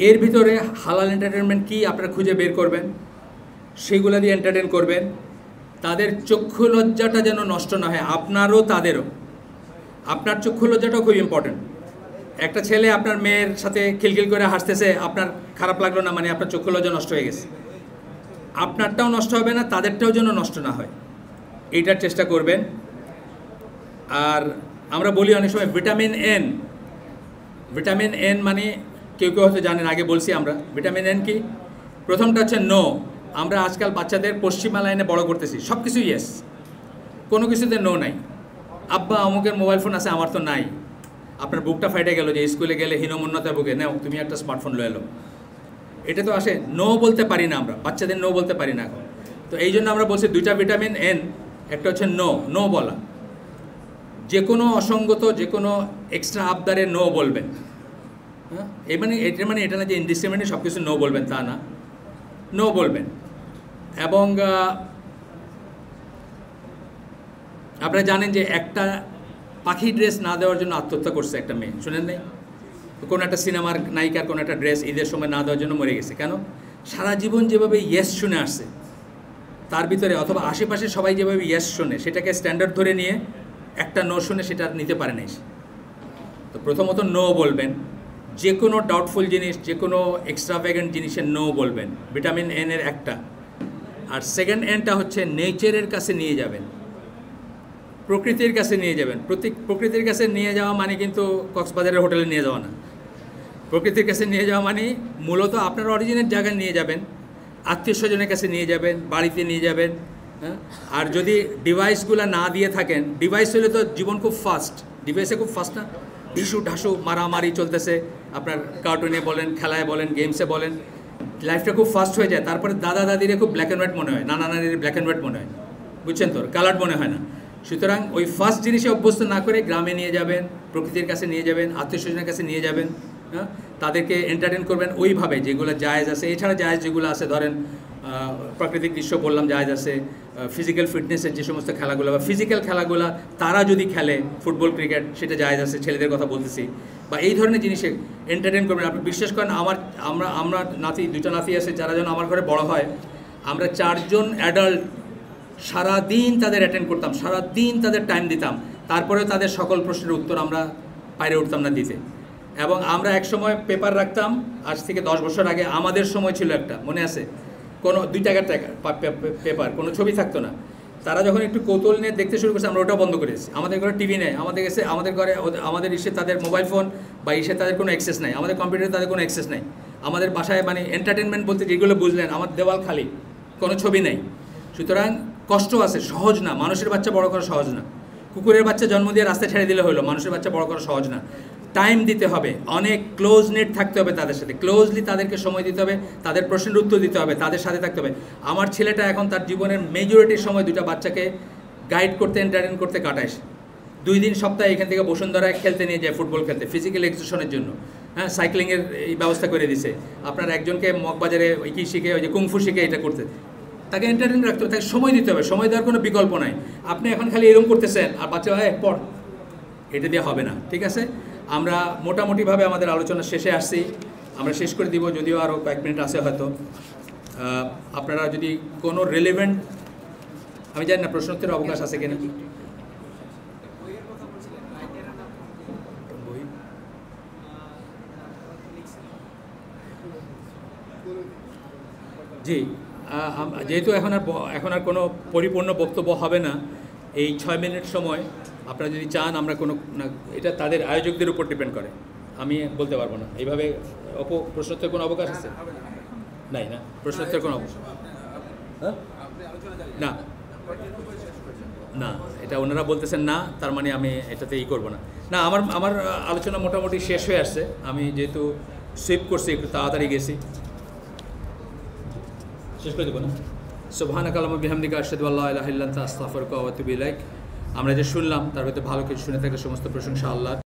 এর ভিতরে হালাল এন্টারটেনমেন্ট কি আপনারা খুঁজে বের করবেন, সেগুলো দিয়ে এন্টারটেন করবেন। তাদের চক্ষু লজ্জাটা যেন নষ্ট না হয়, আপনারও তাদেরও। আপনার চক্ষু লজ্জাটাও খুব ইম্পর্টেন্ট। একটা ছেলে আপনার মেয়ের সাথে খিলখিল করে হাসতেছে, আপনার খারাপ লাগলো না, মানে আপনার চক্ষু লজ্জা নষ্ট হয়ে গেছে। আপনারটাও নষ্ট হবে না, তাদেরটাও যেন নষ্ট না হয়, এইটার চেষ্টা করবেন। আর আমরা বলি অনেক সময় ভিটামিন এন, ভিটামিন এন মানে কেউ কেউ হয়তো জানেন, আগে বলছি আমরা। ভিটামিন এন কি? প্রথমটা হচ্ছে নো। আমরা আজকাল বাচ্চাদের পশ্চিমা লাইনে বড় করতেছি, সব কিছু ইয়েস, কোনো কিছুতে নো নাই। আব্বা অমুকের মোবাইল ফোন আছে, আমার তো নাই। আপনার বুকটা ফাইটে গেল যে স্কুলে গেলে হীনমন্যতায় বুকে, নাও তুমি একটা স্মার্টফোন লয়ে এলো, এটা তো আসে। নো বলতে পারি না আমরা, বাচ্চাদের নো বলতে পারি না এখন। তো এই জন্য আমরা বলছি দুইটা ভিটামিন এন, একটা হচ্ছে নো, নো বলা। যে কোনো অসঙ্গত, যে কোনো এক্সট্রা আবদারে নো বলবেন। হ্যাঁ, এটা মানে এটা না যে ইনডিসক্রিমিনেট সব কিছু নো বলবেন, তা না, নো বলবেন। এবং আপনারা জানেন যে একটা পাখি ড্রেস না দেওয়ার জন্য আত্মহত্যা করছে একটা মেয়ে, শুনেন নাই? কোনো একটা সিনেমার নায়িকার কোনো একটা ড্রেস ঈদের সময় না দেওয়ার জন্য মরে গেছে। কেন? সারা জীবন যেভাবে ইয়েস শুনে আসছে, তার ভিতরে অথবা আশেপাশে সবাই যেভাবে ইয়েস শোনে, সেটাকে স্ট্যান্ডার্ড ধরে নিয়ে একটা নো শুনে সেটা নিতে পারে নাই। তো প্রথমত নো বলবেন, যে কোনো ডাউটফুল জিনিস, যে কোনো এক্সট্রাভ্যাগেন্ট জিনিসের নো বলবেন, ভিটামিন এন এর একটা। আর সেকেন্ড এনটা হচ্ছে নেচারের কাছে নিয়ে যাবেন, প্রকৃতির কাছে নিয়ে যাবেন। প্রকৃতির কাছে নিয়ে যাওয়া মানে কিন্তু কক্সবাজারের হোটেলে নিয়ে যাওয়া না। প্রকৃতির কাছে নিয়ে যাওয়া মানে মূলত আপনার অরিজিনের জায়গায় নিয়ে যাবেন, আত্মীয় স্বজনের কাছে নিয়ে যাবেন, বাড়িতে নিয়ে যাবেন। হ্যাঁ, আর যদি ডিভাইসগুলো না দিয়ে থাকেন, ডিভাইস হলে তো জীবন খুব ফাস্ট, ডিভাইসে খুব ফাস্ট না, ঢিসু ঢাসু মারামারি চলতেছে, আপনার কার্টুনে বলেন, খেলায় বলেন, গেমসে বলেন, লাইফটা খুব ফাস্ট হয়ে যায়। তারপরে দাদা দাদিরে খুব ব্ল্যাক অ্যান্ড হোয়াইট মনে হয়, নানা নানির ব্ল্যাক অ্যান্ড হোয়াইট মনে হয়, বুঝছেন তো, কালার্ড মনে হয় না। সুতরাং ওই ফার্স্ট জিনিসে অভ্যস্ত না করে গ্রামে নিয়ে যাবেন, প্রকৃতির কাছে নিয়ে যাবেন, আত্মীয় স্বজনের কাছে নিয়ে যাবেন। হ্যাঁ, তাদেরকে এন্টারটেন করবেন ওইভাবে যেগুলো জায়েজ আছে। এছাড়া জায়েজ যেগুলো আছে, ধরেন প্রাকৃতিক দৃশ্য বললাম জায়েজ আছে, ফিজিক্যাল ফিটনেসের যে সমস্ত খেলাগুলো বা ফিজিক্যাল খেলাগুলো তারা যদি খেলে ফুটবল ক্রিকেট সেটা জায়েজ আছে, ছেলেদের কথা বলতেছি, বা এই ধরনের জিনিসে এন্টারটেন করবেন। আপনি বিশ্বাস করেন আমরা নাতি, দুটো নাতি আছে যারা যেন আমার ঘরে বড় হয়, আমরা 4 জন অ্যাডাল্ট সারাদিন তাদের অ্যাটেন্ড করতাম, সারাদিন তাদের টাইম দিতাম, তারপরেও তাদের সকল প্রশ্নের উত্তর আমরা বাইরে উঠতাম না দিতে। এবং আমরা এক সময় পেপার রাখতাম, আজ থেকে 10 বছর আগে আমাদের সময় ছিল একটা, মনে আছে, কোনো 2 টাকার পেপার, কোনো ছবি থাকতো না। তারা যখন একটু কৌতূহল নিয়ে দেখতে শুরু করছে, আমরা ওটাও বন্ধ করেছি। আমাদের ঘরে টিভি নেই, আমাদের ঘরে আমাদের তাদের মোবাইল ফোন বা তাদের কোনো অ্যাক্সেস নাই, আমাদের কম্পিউটারে তাদের কোনো অ্যাক্সেস নাই। আমাদের বাসায় মানে এন্টারটেনমেন্ট বলতে যেগুলো বুঝলেন, আমার দেওয়াল খালি, কোনো ছবি নেই। সুতরাং কষ্ট আছে, সহজ না। মানুষের বাচ্চা বড় করা সহজ না। কুকুরের বাচ্চা জন্ম দিয়ে রাস্তায় ছেড়ে দিলে হলো, মানুষের বাচ্চা বড় করা সহজ না। টাইম দিতে হবে, অনেক ক্লোজ নেট থাকতে হবে তাদের সাথে, ক্লোজলি তাদেরকে সময় দিতে হবে, তাদের প্রশ্নের উত্তর দিতে হবে, তাদের সাথে থাকতে হবে। আমার ছেলেটা এখন তার জীবনের মেজরিটির সময় 2টা বাচ্চাকে গাইড করতে, এন্টারটেন করতে কাটায়। 2 দিন সপ্তাহে এখান থেকে বসুন্ধরায় খেলতে নিয়ে যায়, ফুটবল খেলতে, ফিজিক্যাল এক্সারসাইজের জন্য। হ্যাঁ, সাইক্লিংয়ের এই ব্যবস্থা করে দিছে। আপনার একজনকে মগবাজারে ওই কি শিখে, ওই যে কুংফু শিখে এটা করতে, তাকে এন্টারটেন রাখতে হবে, তাকে সময় দিতে হবে। সময় দেওয়ার কোনো বিকল্প নাই। আপনি এখন খালি এরকম করতেছেন আর বাচ্চা পড়, এটা দিয়ে হবে না। ঠিক আছে, আমরা মোটামুটিভাবে আমাদের আলোচনা শেষে আসছি, আমরা শেষ করে দিব, যদিও আরও কয়েক মিনিট আছে হয়তো। আপনারা যদি কোনো রিলেভেন্ট, আমি জানি না প্রশ্নোত্তরের অবকাশ আছে কিনা। জি, যেহেতু এখন আর কোনো পরিপূর্ণ বক্তব্য হবে না, এই 6 মিনিট সময় আপনারা যদি চান, আমরা কোনো না, এটা তাদের আয়োজকদের উপর ডিপেন্ড করে, আমি বলতে পারবো না। এইভাবে প্রশ্নোত্তরের কোনো অবকাশ আছে? নাই না, প্রশ্নোত্তরের কোনো অবকাশ না, না, এটা ওনারা বলতেছেন না, তার মানে আমি এটাতে করবো না। না, আমার আলোচনা মোটামুটি শেষ হয়ে আসছে। আমি যেহেতু সুইপ করছি, একটু তাড়াতাড়ি গেছি, শেষ করে দেবো না। সুবহানাকা আল্লাহুম্মা বিহামদিকা আশহাদু আল্লা ইলাহা ইল্লা আনতা আস্তাগফিরুকা ওয়া আতুবু ইলাইক। আমরা যে শুনলাম তার ভিতরে ভালো কিছু শুনে থাকলে সমস্ত প্রশংসা আল্লাহর।